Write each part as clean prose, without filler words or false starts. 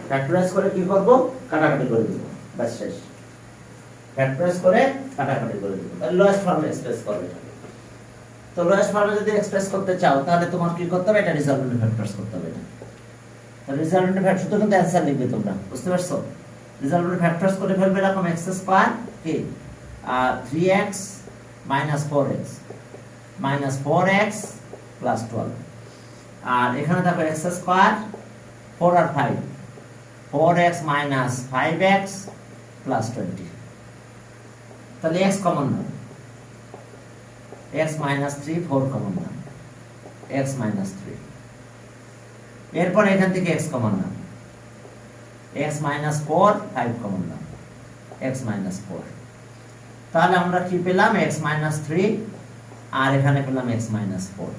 Factorise করে কি করব, কাটাকাটি করে দেব, বাস শেষ। ফ্যাক্টরাইজ করে কাটাকাটি করে দেব, তাহলে লোয়েস্ট ফর্মে এক্সপ্রেস করবে। তো লোয়েস্ট ফর্মে যদি এক্সপ্রেস করতে চাও তাহলে তোমার কি করতে হবে, এটা রিজাল্টেন্ট ফ্যাক্টরস করতে হবে। তাহলে রিজাল্টেন্ট ফ্যাক্টর শুধু কিন্তু অ্যানসার লিখবে তোমরা, বুঝতে পারছো? রিজাল্টেন্ট ফ্যাক্টরস করে ফেলবে এরকম x স্কয়ার কি 3x minus 4x minus 4x plus 12, আর এখানে দেখো x স্কয়ার 4 আর 5 4x minus 5x plus 20, তাহলে x কমন নাও, x minus 3 4 কমন নাও, x minus 3, এরপর এখান থেকে x কমন নাও, x minus 4 5 কমন নাও, x minus 4, তাহলে আমরা কি পেলাম x minus 3 আর এখানে পেলাম x minus 4,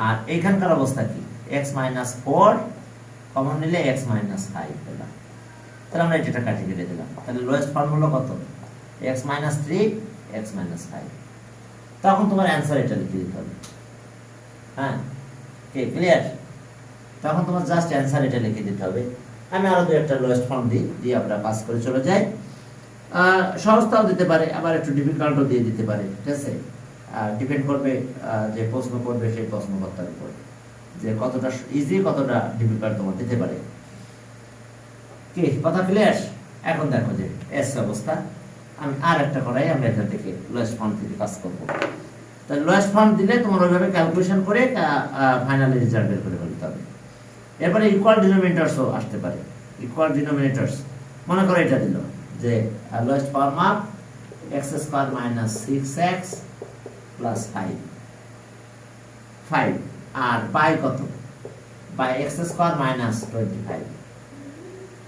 আর এখানকার অবস্থা কি x minus 4 কমন নিলে x minus 5 পেলাম, তাহলে আমরা এটা কাটিয়ে কেটে দিলাম। তাহলে লোয়েস্ট ফর্ম হলো কত, x minus 3 x minus 5, তখন তোমার অ্যানসার এটা লিখে দিতে হবে। হ্যাঁ কি ক্লিয়ার? তখন তোমার জাস্ট অ্যানসার এটা লিখে দিতে হবে। আমি আরো দুই একটা লোয়েস্ট ফর্ম দিয়ে আমরা পাস করে চলে যাই। সহজটাও দিতে পারে, আবার একটু ডিফিকাল্টও দিয়ে দিতে পারে, ঠিক আছে? ডিপেন্ড করবে যে প্রশ্ন করবে সেই প্রশ্নকর্তার উপর, যে কতটা ইজি কতটা ডিফিকাল্ট তোমার দিতে পারে। কি কথা ক্লিয়ার? এখন দেখো যে এস অবস্থা, আমি আর একটা করাই, আমরা এখান থেকে লোয়েস্ট ফর্ম থেকে পাস করবো। তাহলে লোয়েস্ট ফর্ম দিলে তোমার ওইভাবে ক্যালকুলেশন করে ফাইনালি রেজাল্ট বের করে ফেলতে হবে। এরপরে ইকুয়াল ডিনোমিনেটরসও আসতে পারে। ইকুয়াল ডিনোমিনেটরস মনে করো এটা দিল যে lowest form of x square minus 6x plus 5 আর বাই কত, বাই x স্কয়ার মাইনাস 25,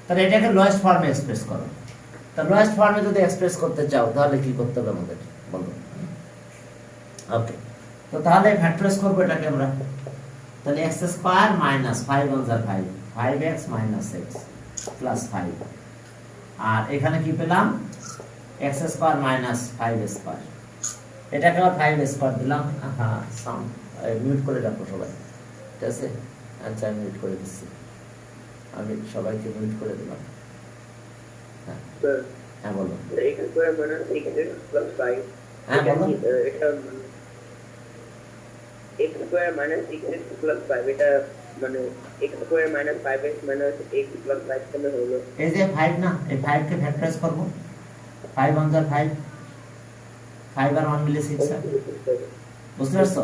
তাহলে এটাকে লোয়েস্ট ফর্মে এক্সপ্রেস করো। তা লোয়েস্ট ফর্মে যদি এক্সপ্রেস করতে চাও তাহলে কি করতে হবে আমাদের বলো? ওকে, তো তাহলে ফ্যাক্টরাইজ করব এটাকে আমরা। তাহলে x square minus 5 1 5 5x minus x plus 5, আর এখানে কি পেলাম x স্কয়ার মাইনাস 5 স্কয়ার, এটাকে আবার 5 স্কয়ার দিলাম। হ্যাঁ সাউন্ড মিউট করে রাখো সবাই, ঠিক আছে? আচ্ছা আমি মিউট করে দিচ্ছি, আমি সবাইকে মিউট করে দিলাম। হ্যাঁ বলো। x square minus 6x plus 5, হ্যাঁ বলো। এটা x square minus 6x plus 5, এটা মানে x square minus 5x minus x plus 5 কেন হলো? এই যে 5 না, এই 5 কে ফ্যাক্টরাইজ করব। 5 1 5 5 আর 1 মিলে 6, বুঝতে পারছো?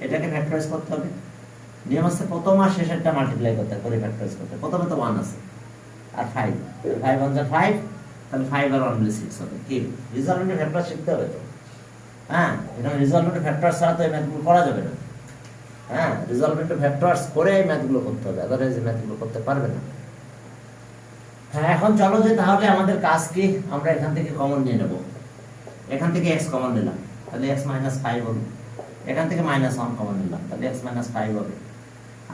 এটাকে ফ্যাক্টরাইজ করতে হবে। নিয়ম আছে প্রথম আর শেষেরটা মাল্টিপ্লাই করতে করে ফ্যাক্টরাইজ করতে। প্রথমে তো 1 আছে আর 5 5 1 5, তাহলে 5 আর 1 মিলে 6 হবে। কি রিজাল্টেন্ট ফ্যাক্টর শিখতে হবে তো। হ্যাঁ, এটা রিজাল্টেন্ট ফ্যাক্টর ছাড়া তো এই ম্যাথগুলো করা যাবে না। হ্যাঁ, রিজাল্টেন্ট ফ্যাক্টরস করে এই ম্যাথগুলো করতে হবে, আদারওয়াইজ এই ম্যাথগুলো করতে পারবে না। হ্যাঁ, এখন চলো যে তাহলে আমাদের কাজ কি, আমরা এখান থেকে কমন নিয়ে নেব। এখান থেকে x কমন নিলাম, তাহলে x - 5 হবে। এখান থেকে -1 কমন নিলাম, তাহলে x - 5 হবে।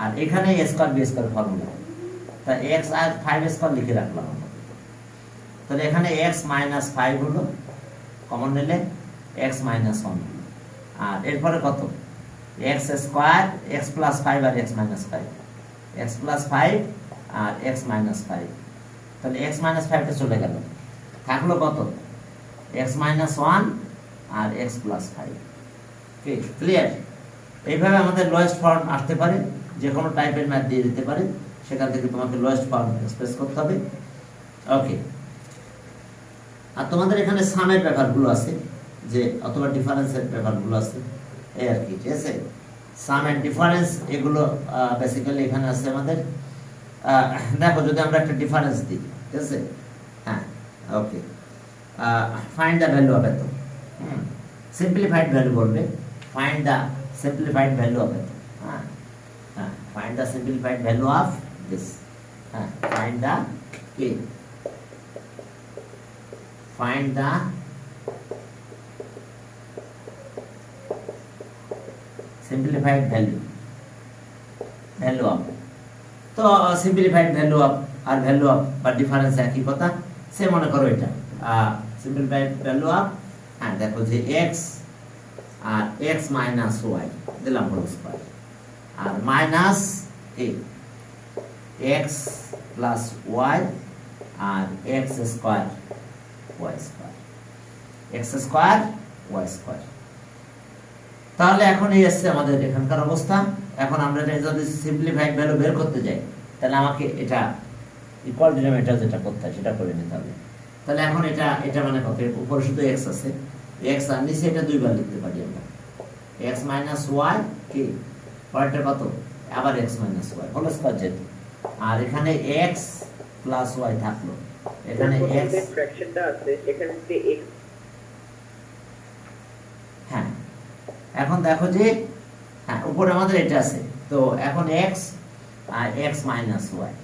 আর এখানে a square b square formula, তাই x আর 5 স্কয়ার লিখে রাখলাম। তাহলে এখানে x - 5 হলো, কমন নিলে x - 1 হলো। আর এরপরে কত, x স্কয়ার x + 5 আর x - 5, x + 5 আর x - 5, তাহলে x - 5 টা চলে গেল, থাকলো কত, x - 1 আর x + 5। কি ক্লিয়ার? এইভাবে আমাদের লোয়েস্ট ফর্ম আসতে পারে, যে কোনো টাইপের ম্যাথ দিয়ে দিতে পারে, সেখান থেকে তোমাকে লোয়েস্ট ফর্ম এক্সপ্রেস করতে হবে। ওকে, আর তোমাদের এখানে সামের ব্যাপারগুলো আছে, যে অথবা ডিফারেন্সের ব্যাপারগুলো আছে, এই আর কি, ঠিক আছে? সাম এন্ড ডিফারেন্স এগুলো বেসিক্যালি এখানে আছে আমাদের। দেখো যদি আমরা একটা ডিফারেন্স দিই, ঠিক আছে? হ্যাঁ, ওকে, ফাইন্ড দ্য ভ্যালু অফ এত, সিম্পলিফাইড ভ্যালু বলবে, find the simplified value of এত। হ্যাঁ হ্যাঁ, find the simplified value of this. হ্যাঁ, ফাইন্ড দ্য কি, find the simplified value of, তো simplified value of আর value of বা ডিফারেন্স একই কথা, সে মনে করো এটা simplified value of, হ্যাঁ দেখো যে x আর x - y দিলাম হোল স্কয়ার, আর মাইনাস x প্লাস ওয়াই আর x square y square, x square y square. তাহলে এখন এই আসছে আমাদের এখানকার অবস্থা। এখন আমরা এটা যদি সিম্পলিফাইড ভ্যালু বের করতে যাই, তাহলে আমাকে এটা ইকুয়াল ডিনোমিনেটর যেটা করতে হয় সেটা করে নিতে হবে। তাহলে এখন এটা এটা মানে কত, উপরে শুধু এক্স আছে, এক্স আর নিচে এটা দুইবার লিখতে পারি আমরা, এক্স মাইনাস ওয়াই কি পরেরটা কত, আবার X minus Y whole square যেহেতু, আর এখানে এক্স প্লাস ওয়াই থাকলো, এখানে এক্স ফ্র্যাকশনটা আছে এখানে যে এক্স। হ্যাঁ এখন দেখো যে হ্যাঁ উপরে আমাদের এটা আছে, তো এখন এক্স আর এক্স মাইনাস ওয়াই।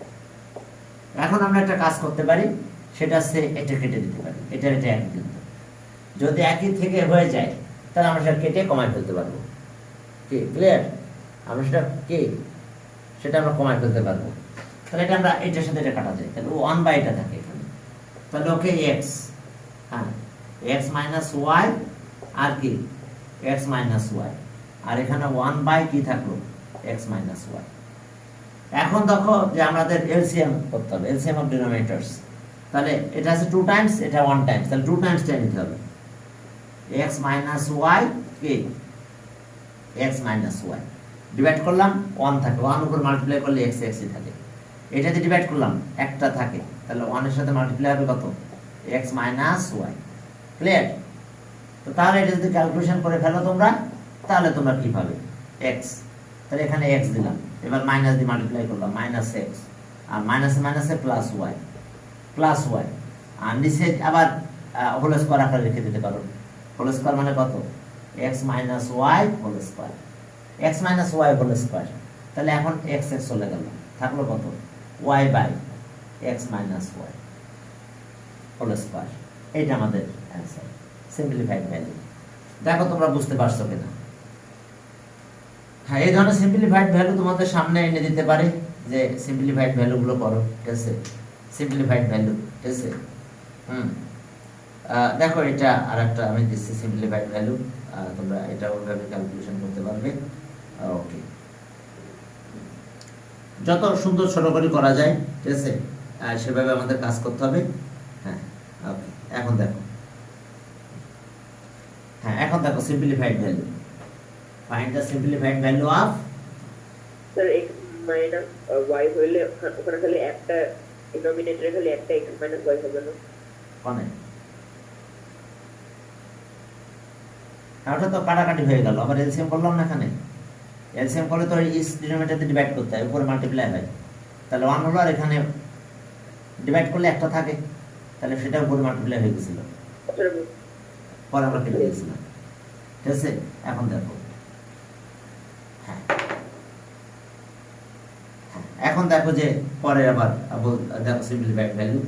এখন আমরা একটা কাজ করতে পারি, সেটা হচ্ছে এটা কেটে দিতে পারি, এটা এটা একই, কিন্তু যদি একই থেকে হয়ে যায় তাহলে আমরা সেটা কেটে কমায় ফেলতে পারবো। কি ক্লিয়ার? আমরা সেটা কি সেটা আমরা কমায় ফেলতে পারবো। তাহলে এটা আমরা এটার সাথে এটা কাটা যায়, তাহলে ওয়ান বাই এটা থাকে এখানে, তাহলে ওকে এক্স, হ্যাঁ এক্স মাইনাস ওয়াই আর কি এক্স মাইনাস ওয়াই, আর এখানে ওয়ান বাই কি থাকলো এক্স মাইনাস ওয়াই। এখন দেখো যে আমাদের এলসিএম করতে হবে, এলসিএম অফ ডিনোমিনেটরস। তাহলে এটা আছে 2 টাইমস, এটা 1 টাইমস, তাহলে 2 টাইমস টাই নিতে হবে। x মাইনাস ওয়াই কি x মাইনাস ওয়াই ডিভাইড করলাম 1 থাকে, 1 উপর মাল্টিপ্লাই করলে x x ই থাকে, এটাতে ডিভাইড করলাম একটা থাকে, তাহলে 1 এর সাথে মাল্টিপ্লাই হবে কত x মাইনাস ওয়াই। ক্লিয়ার? তো তাহলে এটা যদি ক্যালকুলেশন করে ফেলো তোমরা, তাহলে তোমরা কি পাবে x, তাহলে এখানে x দিলাম, এবার মাইনাস দিয়ে মাল্টিপ্লাই করলাম মাইনাস x, আর মাইনাসে মাইনাসে প্লাস ওয়াই, প্লাস ওয়াই, আর নিচে আবার হোল স্কয়ার আকারে লিখে দিতে পারো। হোল স্কয়ার মানে কত x minus Y whole square, x minus Y whole square. তাহলে এখন x x চলে গেল, থাকলো কত y by x minus Y whole square. এইটা আমাদের অ্যান্সার, সিম্পলিফাইড ভ্যালু। দেখো তোমরা বুঝতে পারছো কিনা? হ্যাঁ এই ধরনের সিম্পলিফাইড ভ্যালু তোমাদের সামনে এনে দিতে পারে, যে সিম্পলিফাইড ভ্যালুগুলো করো, ঠিক আছে? সিম্পলিফাইড ভ্যালু, ঠিক আছে? দেখো এটা আরেকটা আমি দিচ্ছি সিম্পলিফাইড ভ্যালু, তোমরা এটা ওইভাবে ক্যালকুলেশন করতে পারবে। ওকে, যত সুন্দর ছোট করে করা যায়, ঠিক আছে, সেভাবে আমাদের কাজ করতে হবে। হ্যাঁ ওকে, এখন দেখো, হ্যাঁ এখন দেখো simplified value, find the simplified value of, sir x minus y হইলে ওখানে খালি একটা ডিনোমিনেটরে খালি একটা x মাইনাস y হবে না? কোনে ওটা তো কাটাকাটি হয়ে গেল, আবার এলসিএম করলাম না। এখানে এলসিএম করলে তো ইস ডিনোমিনেটরতে ডিভাইড করতে হয়, উপরে মাল্টিপ্লাই হয়, তাহলে 1 হলো, আর এখানে ডিভাইড করলে একটা থাকে, তাহলে সেটা উপরে মাল্টিপ্লাই হয়ে গেছিল, পরে আমরা কেটে দিয়েছিলাম, ঠিক আছে? এখন দেখো, হ্যাঁ এখন দেখো যে পরে আবার দেখো simplified value,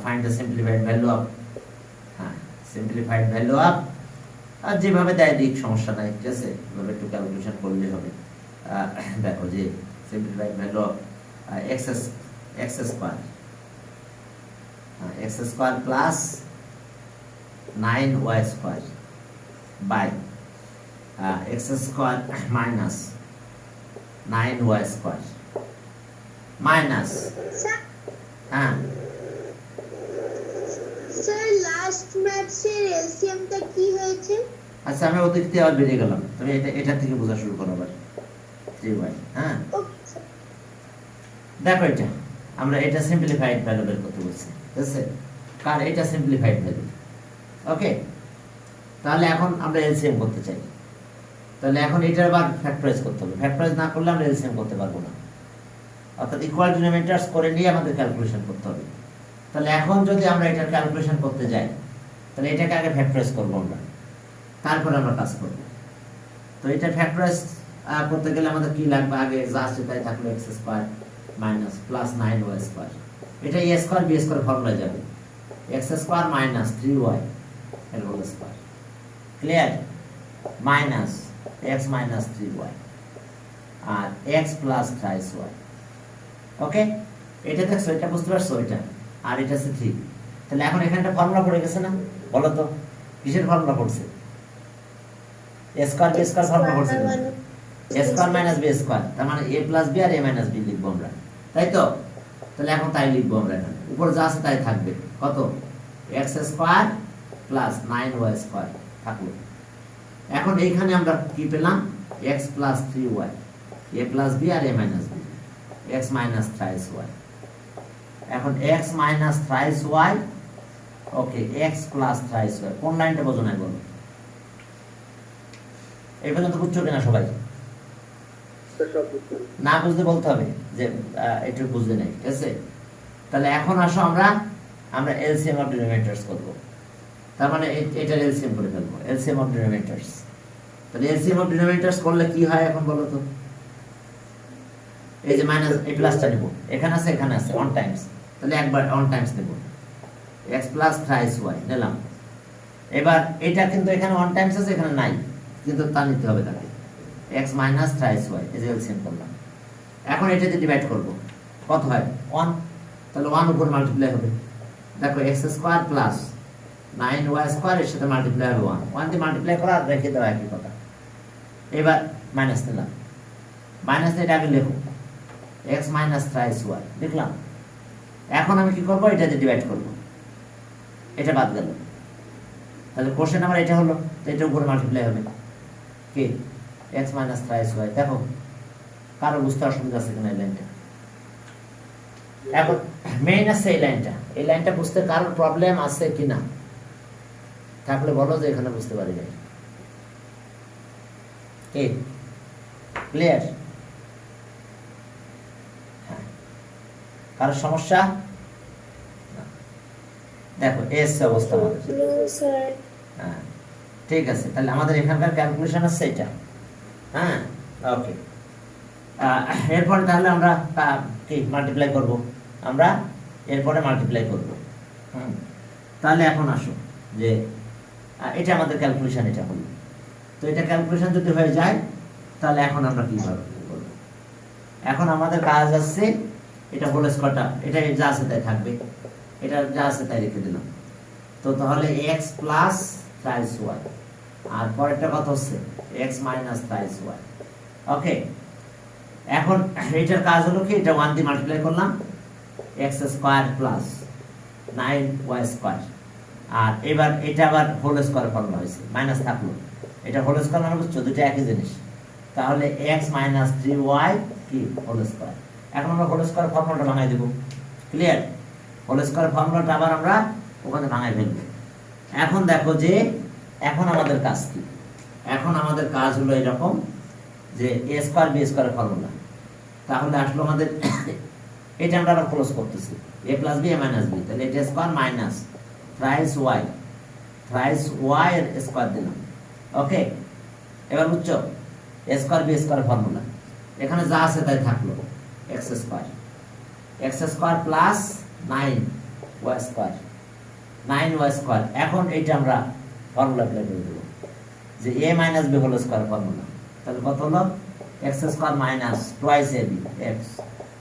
find the simplified value of, হ্যাঁ সিম্পলিফাইড ভ্যালু অফ, আর যেভাবে দেয় দিক সমস্যা নাই, ঠিক আছে? এভাবে একটু ক্যালকুলেশন করলে হবে। দেখো যে simplified value of X square, x square plus 9y square by X square minus 9y square minus, হ্যাঁ স্যার লাস্ট ম্যাথসের এলসিএমটা কি হয়েছে? আচ্ছা আমি ওদিক থেকে আবার বেরিয়ে গেলাম, তুমি এটা থেকে বোঝা শুরু করো আবার। 3y, হ্যাঁ দেখো এটা আমরা এটা সিম্পলিফাইড ভ্যালু বের করতে বলছি, ঠিক আছে? কার এটা সিম্পলিফাইড ভ্যালু। ওকে, তাহলে এখন আমরা এলসিএম করতে চাই, তাহলে এখন এটার আবার ফ্যাক্টরাইজ করতে হবে, ফ্যাক্টরাইজ না করলে আমরা এলসিএম করতে পারবো না, অর্থাৎ ইকুয়াল ডিনোমিনেটরস করে নিয়ে আমাদের ক্যালকুলেশন করতে হবে। তাহলে এখন যদি আমরা এটা ক্যালকুলেশন করতে যাই, তাহলে এটাকে আগে ফ্যাক্টরাইজ করবো আমরা, তারপরে আমরা কাজ করব। তো এটা ফ্যাক্টরাইজ করতে গেলে আমাদের কি লাগবে, আগে জাস্ট এটাই থাকলো X square minus plus 9y square, এটা এ স্কোয়ার বি স্কোয়ার ফর্মুলায় যাবে, এক্স স্কোয়ার মাইনাস 3y এর whole square, clear? Minus X minus 3y আর X plus thrice Y. Okay, এটা দেখছো, এটা বুঝতে পারছো, এটা আর এটা হচ্ছে 3। তাহলে এখন এখানে একটা ফর্মুলা পড়ে গেছে না, বলো তো কিসের ফর্মুলা পড়ছে? এ স্কোয়ার বি স্কোয়ার ফর্মুলা পড়ছে, এ স্কোয়ার মাইনাস বি স্কোয়ার, তার মানে এ প্লাস বি আর এ মাইনাস বি লিখবো আমরা, তাই তো? তাহলে এখন তাই লিখবো আমরা এখানে, উপরে যা আছে তাই থাকবে। কত? x square plus 9y square থাকলো। এখন এইখানে আমরা কি পেলাম? x plus 3y, a plus b আর a minus b, x minus thrice y। এখন x minus thrice y, okay, x plus thrice y। কোন লাইনটা বোঝো নাই বলো? এই পর্যন্ত বুঝছো কিনা সবাই? স্যার সব বুঝতে না বুঝতে বলতে হবে যে এটা বুঝতে নেই, ঠিক আছে? তাহলে এখন আসো আমরা এলসিএম অফ ডিনোমিনেটরস করব। তার মানে এটার এলসিএম করে ফেলবো, এলসিএম অফ ডিনোমিনেটরস। তাহলে এলসিএম অফ ডিনোমিনেটরস করলে কি হয় এখন বলো তো? এই যে মাইনাস এই প্লাসটা নেব, এখানে আছে এখানে আছে, অন টাইমস, তাহলে একবার অন টাইমস নেব, x প্লাস থ্রাইস y নিলাম। এবার এটা কিন্তু এখানে অন টাইমস আছে, এখানে নাই, কিন্তু তা নিতে হবে তাকে, x মাইনাস থ্রাইস y, এই যে এলসিএম করলাম। এখন এটাতে ডিভাইড করব, কত হয়? 1। তাহলে 1 উপর মাল্টিপ্লাই হবে, দেখো x square plus 9y square এর সাথে মাল্টিপ্লাই হবে 1, 1 দিয়ে মাল্টিপ্লাই করা আর রেখে দেওয়া একই কথা। এবার মাইনাস নিলাম, মাইনাস এটা আগে লেখো, x মাইনাস থ্রাইস y লিখলাম। এখন আমি কি করব? এটাতে ডিভাইড করব, এটা বাদ গেল, তাহলে কোশ্চেন আমার এটা হলো, তো এটার উপর মাল্টিপ্লাই হবে কি? x minus thrice y। দেখো কারো বুঝতে অসুবিধা আছে কিনা এই লাইনটা? এখন মেইন আছে এই লাইনটা বুঝতে কারোর প্রবলেম আছে কিনা? থাকলে বলো যে এখানে বুঝতে পারি নাই। কি ক্লিয়ার? হ্যাঁ, কারোর সমস্যা? দেখো এস অবস্থা আমাদের। হ্যাঁ ঠিক আছে, তাহলে আমাদের এখানকার ক্যালকুলেশন আছে এটা। হ্যাঁ ওকে, এরপরে তাহলে আমরা কি মাল্টিপ্লাই করব? আমরা এরপরে মাল্টিপ্লাই করব। তাহলে এখন আসো যে এটা আমাদের ক্যালকুলেশন, এটা হলো, তো এটা ক্যালকুলেশন যদি হয়ে যায় তাহলে এখন আমরা কিভাবে করব? এখন আমাদের কাজ আছে, এটা হোল স্কয়ারটা, এটা যা আছে তাই থাকবে, এটা যা আছে তাই রেখে দিলাম। তো তাহলে x প্লাস থ্রাইস y, আর পরেরটা কত হচ্ছে? x minus thrice y। ওকে, এখন এটার কাজ হলো কি, এটা 1 দিয়ে মাল্টিপ্লাই করলাম, x square plus 9y square, আর এবার এটা আবার হোল স্কয়ার ফর্মুলা হয়েছে, মাইনাস থাকলো, এটা হোল স্কয়ার মানে বুঝছো, দুটো একই জিনিস। তাহলে x মাইনাস 3y কি হোল স্কয়ার। এখন আমরা হোল স্কয়ার ফর্মুলাটা ভাঙাই দেব। ক্লিয়ার? হোল স্কয়ার ফর্মুলাটা আবার আমরা ওখানে ভাঙাই ফেলবো। এখন দেখো যে এখন আমাদের কাজ কি? এখন আমাদের কাজ হলো এরকম যে a square b square formula. তাহলে আসলে আমাদের এটা আমরা আবার ক্লোজ করতেছি, a plus b a minus b, তাহলে এটা স্কয়ার মাইনাস থ্রাইস y এর স্কয়ার দিলাম। ওকে, এবার বুঝছো a square b square formula, এখানে যা আছে তাই থাকলো, x square plus 9y square. এখন এইটা আমরা ফর্মুলা অ্যাপ্লাই করে দেব যে a minus b whole square formula. তাহলে কত হলো? x square minus twice ab x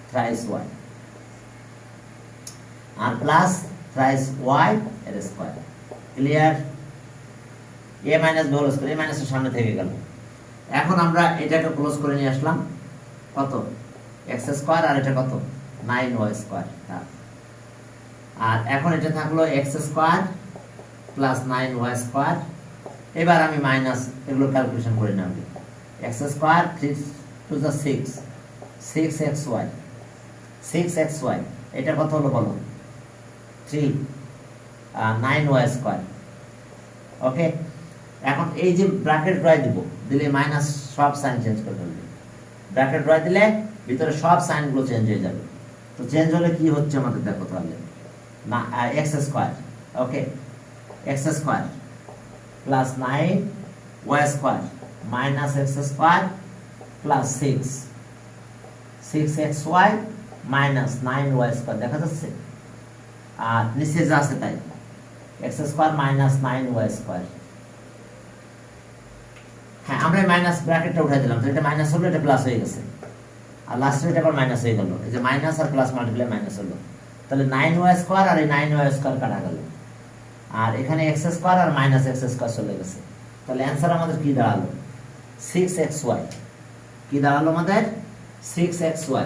thrice y, আর প্লাস থ্রাইস y এর square. Clear? a minus b whole square, a minus এর সামনে থেকে গেল। এখন আমরা এটাকে ক্লোজ করে নিয়ে আসলাম, কত? x স্কয়ার, আর এটা কত? 9y square. আর এখন এটা থাকলো x square plus 9y square. এবার আমি মাইনাস এগুলো ক্যালকুলেশন করে নেব। x square 3 to the 6, 6xy, এটা কত হলো বলো? 3 9y স্কয়ার। ওকে, এখন এই যে ব্র্যাকেট ড্রয় দিব, দিলে মাইনাস সব সাইন চেঞ্জ করে ফেলবে। ব্র্যাকেট ড্রয় দিলে ভিতরে সব সাইনগুলো চেঞ্জ হয়ে যাবে। তো চেঞ্জ হলে কি হচ্ছে আমাদের দেখো তাহলে, না x স্কয়ার, ওকে, x square plus 9y square minus x square plus 6xy minus 9y square, দেখা যাচ্ছে? আর নিচে যা আছে তাই, x square minus 9y square. হ্যাঁ, আমরা মাইনাস ব্র্যাকেটটা উঠাই দিলাম, তো এটা মাইনাস হলো, এটা প্লাস হয়ে গেছে, আর লাস্টে এটা আবার মাইনাস হয়ে গেল। এই যে মাইনাস আর প্লাস মাল্টিপ্লাই মাইনাস হলো, তাহলে 9y স্কয়ার আর এই 9y স্কয়ার কাটা গেল, আর এখানে x স্কয়ার আর মাইনাস x স্কয়ার চলে গেছে। তাহলে অ্যানসার আমাদের কি দাঁড়ালো? 6xy। কি দাঁড়ালো আমাদের? 6xy।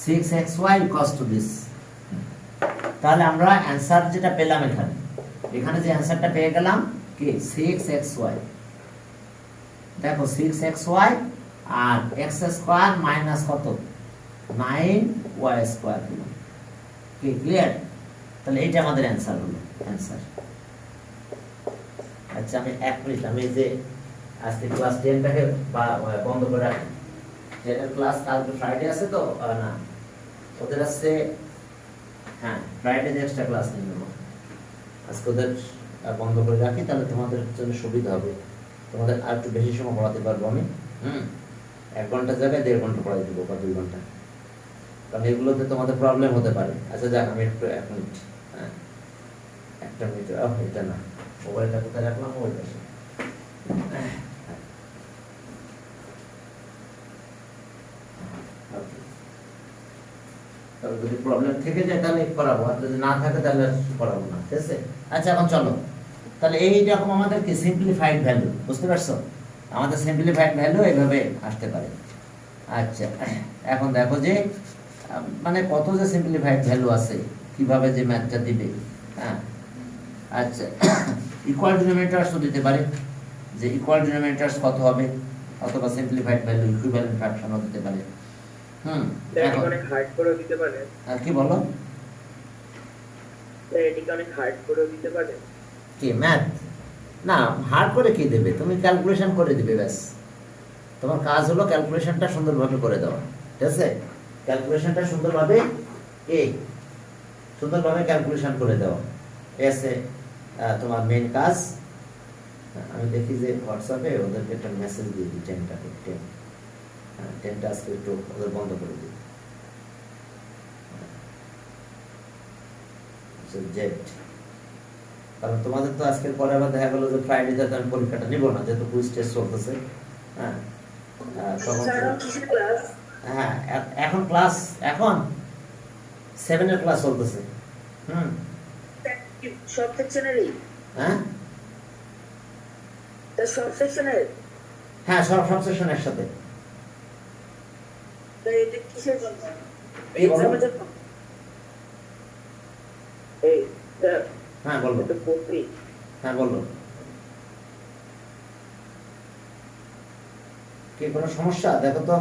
6xy equals to this. তাহলে আমরা অ্যানসার যেটা পেলাম এখানে যে অ্যানসারটা পেয়ে গেলাম কি 6xy। দেখো 6xy আর x স্কয়ার মাইনাস কত 9y স্কয়ার হলো। কি ক্লিয়ার? তাহলে এইটা আমাদের অ্যানসার হলো অ্যানসার। আচ্ছা আমি 1 মিনিট আমি যে আজকে ক্লাস 10টাকে বন্ধ করে রাখি। 10 এর ক্লাস কালকে ফ্রাইডে আছে তো না ওদের আছে, হ্যাঁ ফ্রাইডে এক্সট্রা ক্লাস নিয়ে নেবো। আজকে ওদের বন্ধ করে রাখি, তাহলে তোমাদের জন্য সুবিধা হবে, তোমাদের আর একটু বেশি সময় পড়াতে পারবো আমি। 1 ঘন্টার জায়গায় 1.5 ঘন্টা পড়াই দেবো বা 2 ঘন্টা, কারণ এগুলোতে তোমাদের প্রবলেম হতে পারে। আচ্ছা যাক আমি একটু 1 মিনিট, হ্যাঁ 1 মিনিট। এটা না, মোবাইলটা কোথায় রাখলাম? মোবাইল পাশে। যদি প্রবলেম থেকে যায় তাহলে করাবো, আর যদি না থাকে তাহলে করাবো না, ঠিক আছে? আচ্ছা এখন চলো, তাহলে এইরকম আমাদের কি সিম্পলিফাইড ভ্যালু, বুঝতে পারছো? আমাদের সিম্পলিফাইড ভ্যালু এইভাবে আসতে পারে। আচ্ছা এখন দেখো যে মানে কত যে সিম্পলিফাইড ভ্যালু আছে, কিভাবে যে ম্যাথটা দিবে। হ্যাঁ আচ্ছা ইকুয়াল ডিনোমিনেটরস দিতে পারে, যে ইকুয়াল ডিনোমিনেটরস কত হবে, অথবা সিম্পলিফাইড ভ্যালু ইকুইভ্যালেন্ট ফ্র্যাকশনও দিতে পারে। এখন অনেক হার্ড করে দিতে পারে। আর কি বলো? এটিকে অনেক হার্ড করে দিতে পারে কি ম্যাথ? না হার্ড করে কি দেবে, তুমি ক্যালকুলেশন করে দিবে ব্যাস। তোমার কাজ হলো ক্যালকুলেশনটা সুন্দরভাবে করে দেওয়া, ঠিক আছে? ক্যালকুলেশনটা সুন্দরভাবে ক্যালকুলেশন করে দেওয়া এসে তোমার মেইন কাজ। আমি দেখি যে হোয়াটসঅ্যাপে ওদেরকে একটা মেসেজ দিয়ে দিই 10টা আজকে একটু ওদের বন্ধ করে দিই। জেড, কারণ তোমাদের তো আজকের পরে আবার দেখা গেলো যে ফ্রাইডে আমি পরীক্ষাটা নিব না, যেহেতু কুইজ টেস্ট চলতেছে। হ্যাঁ তখন হ্যাঁ এখন ক্লাস 7 এর ক্লাস চলতেছে। সব সেকশনেরই? হ্যাঁ সব সেকশনের? হ্যাঁ সব সেকশনের সাথে। এটা কিসের জন্য? এক্সামের জন্য। এই স্যার, হ্যাঁ বলো। এটা পড়ছি। হ্যাঁ বলো, কি কোনো সমস্যা? দেখো তো।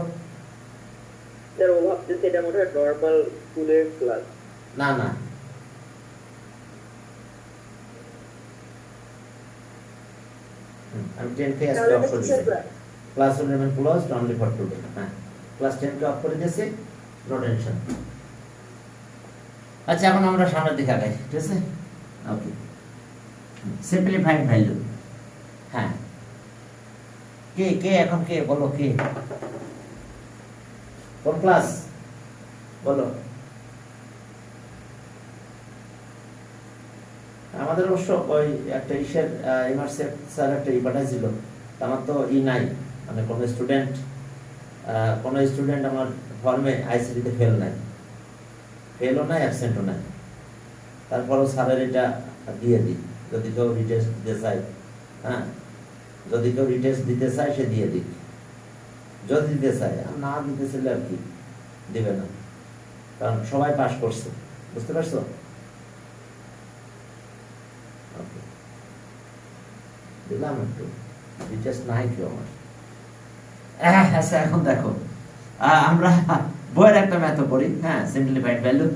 স্যার ও ভাবতেছে এটা মনে হয় নর্মাল স্কুলের ক্লাস। না না আমি 10 কে আজকে অফ করে দিয়েছি। Class will remain closed only for today. হ্যাঁ ক্লাস 10 কে অফ করে দিয়েছি, নো টেনশন। আচ্ছা এখন আমরা সামনের দিকে আগাই, ঠিক আছে? ওকে সিম্পলিফাইড ভ্যালু। হ্যাঁ কে এখন কে বলো, কে কোন ক্লাস বলো? আমাদের অবশ্য ওই একটা ইসের ইমার্সিভ স্যার একটা পাঠাইছিল, আমার তো নাই, মানে কোনো স্টুডেন্ট আমার ফর্মে আইসিডিতে ফেলও নাই, অ্যাবসেন্টও নাই। তারপরেও স্যারের এটা দিয়ে দিই, যদি কেউ রিটেস্ট দিতে চায়। হ্যাঁ যদি কেউ রিটেস্ট দিতে চায় সে দিয়ে দিক, যদি দিতে চায়। আর না দিতে চাইলে আর কি দিবে না, কারণ সবাই পাস করছে, বুঝতে পারছো? দিলাম একটু রিটেস্ট নাই কেউ আমার। আচ্ছা এখন দেখো আমরা বইয়ের একটা ম্যাথ করি। হ্যাঁ সিম্পলিফাইড ভ্যালু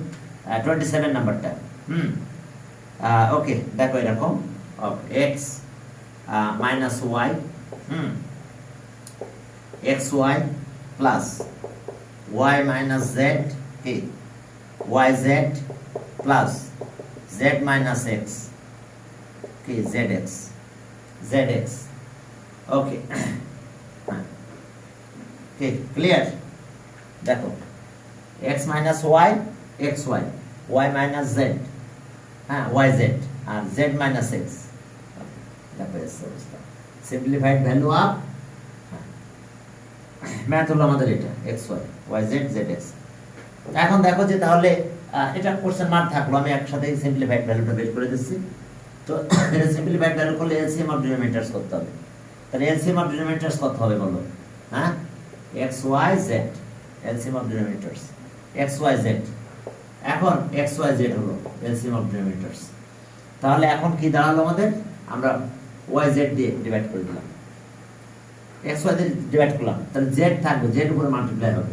27 নাম্বারটা। ওকে দেখো এরকম x minus Y xy plus y minus Z কি yz plus z minus x কি zx। ওকে কি ক্লিয়ার? দেখো x minus y xy, y minus z, হ্যাঁ yz, আর z মাইনাস x। দেখো সিম্পলিফাইড ভ্যালু অফ ম্যাথ হলো আমাদের এটা xy, yz, zx। এখন দেখো যে তাহলে এটা কোশ্চেন মার্ক থাকলো, আমি একসাথে সিম্পলিফাইড ভ্যালুটা বের করে দিচ্ছি। তো এটা সিম্পলিফাইড ভ্যালু করলে এলসিএম অফ ডিনোমিনেটরস করতে হবে। তাহলে এলসিএম অফ ডিনোমিনেটরস কত হবে বলো? হ্যাঁ xy z, LCM of denominators x Y z. এখন এক্স ওয়াই জেড হলো এলসিএম অফ ডিনোমিনেটরস। তাহলে এখন কি দাঁড়ালো আমাদের, আমরা ওয়াই জেড দিয়ে ডিভাইড করে দিলাম, এক্স ওয়াই দিয়ে ডিভাইড করলাম, তাহলে জেড থাকবে, জেড উপরে মাল্টিপ্লাই হবে,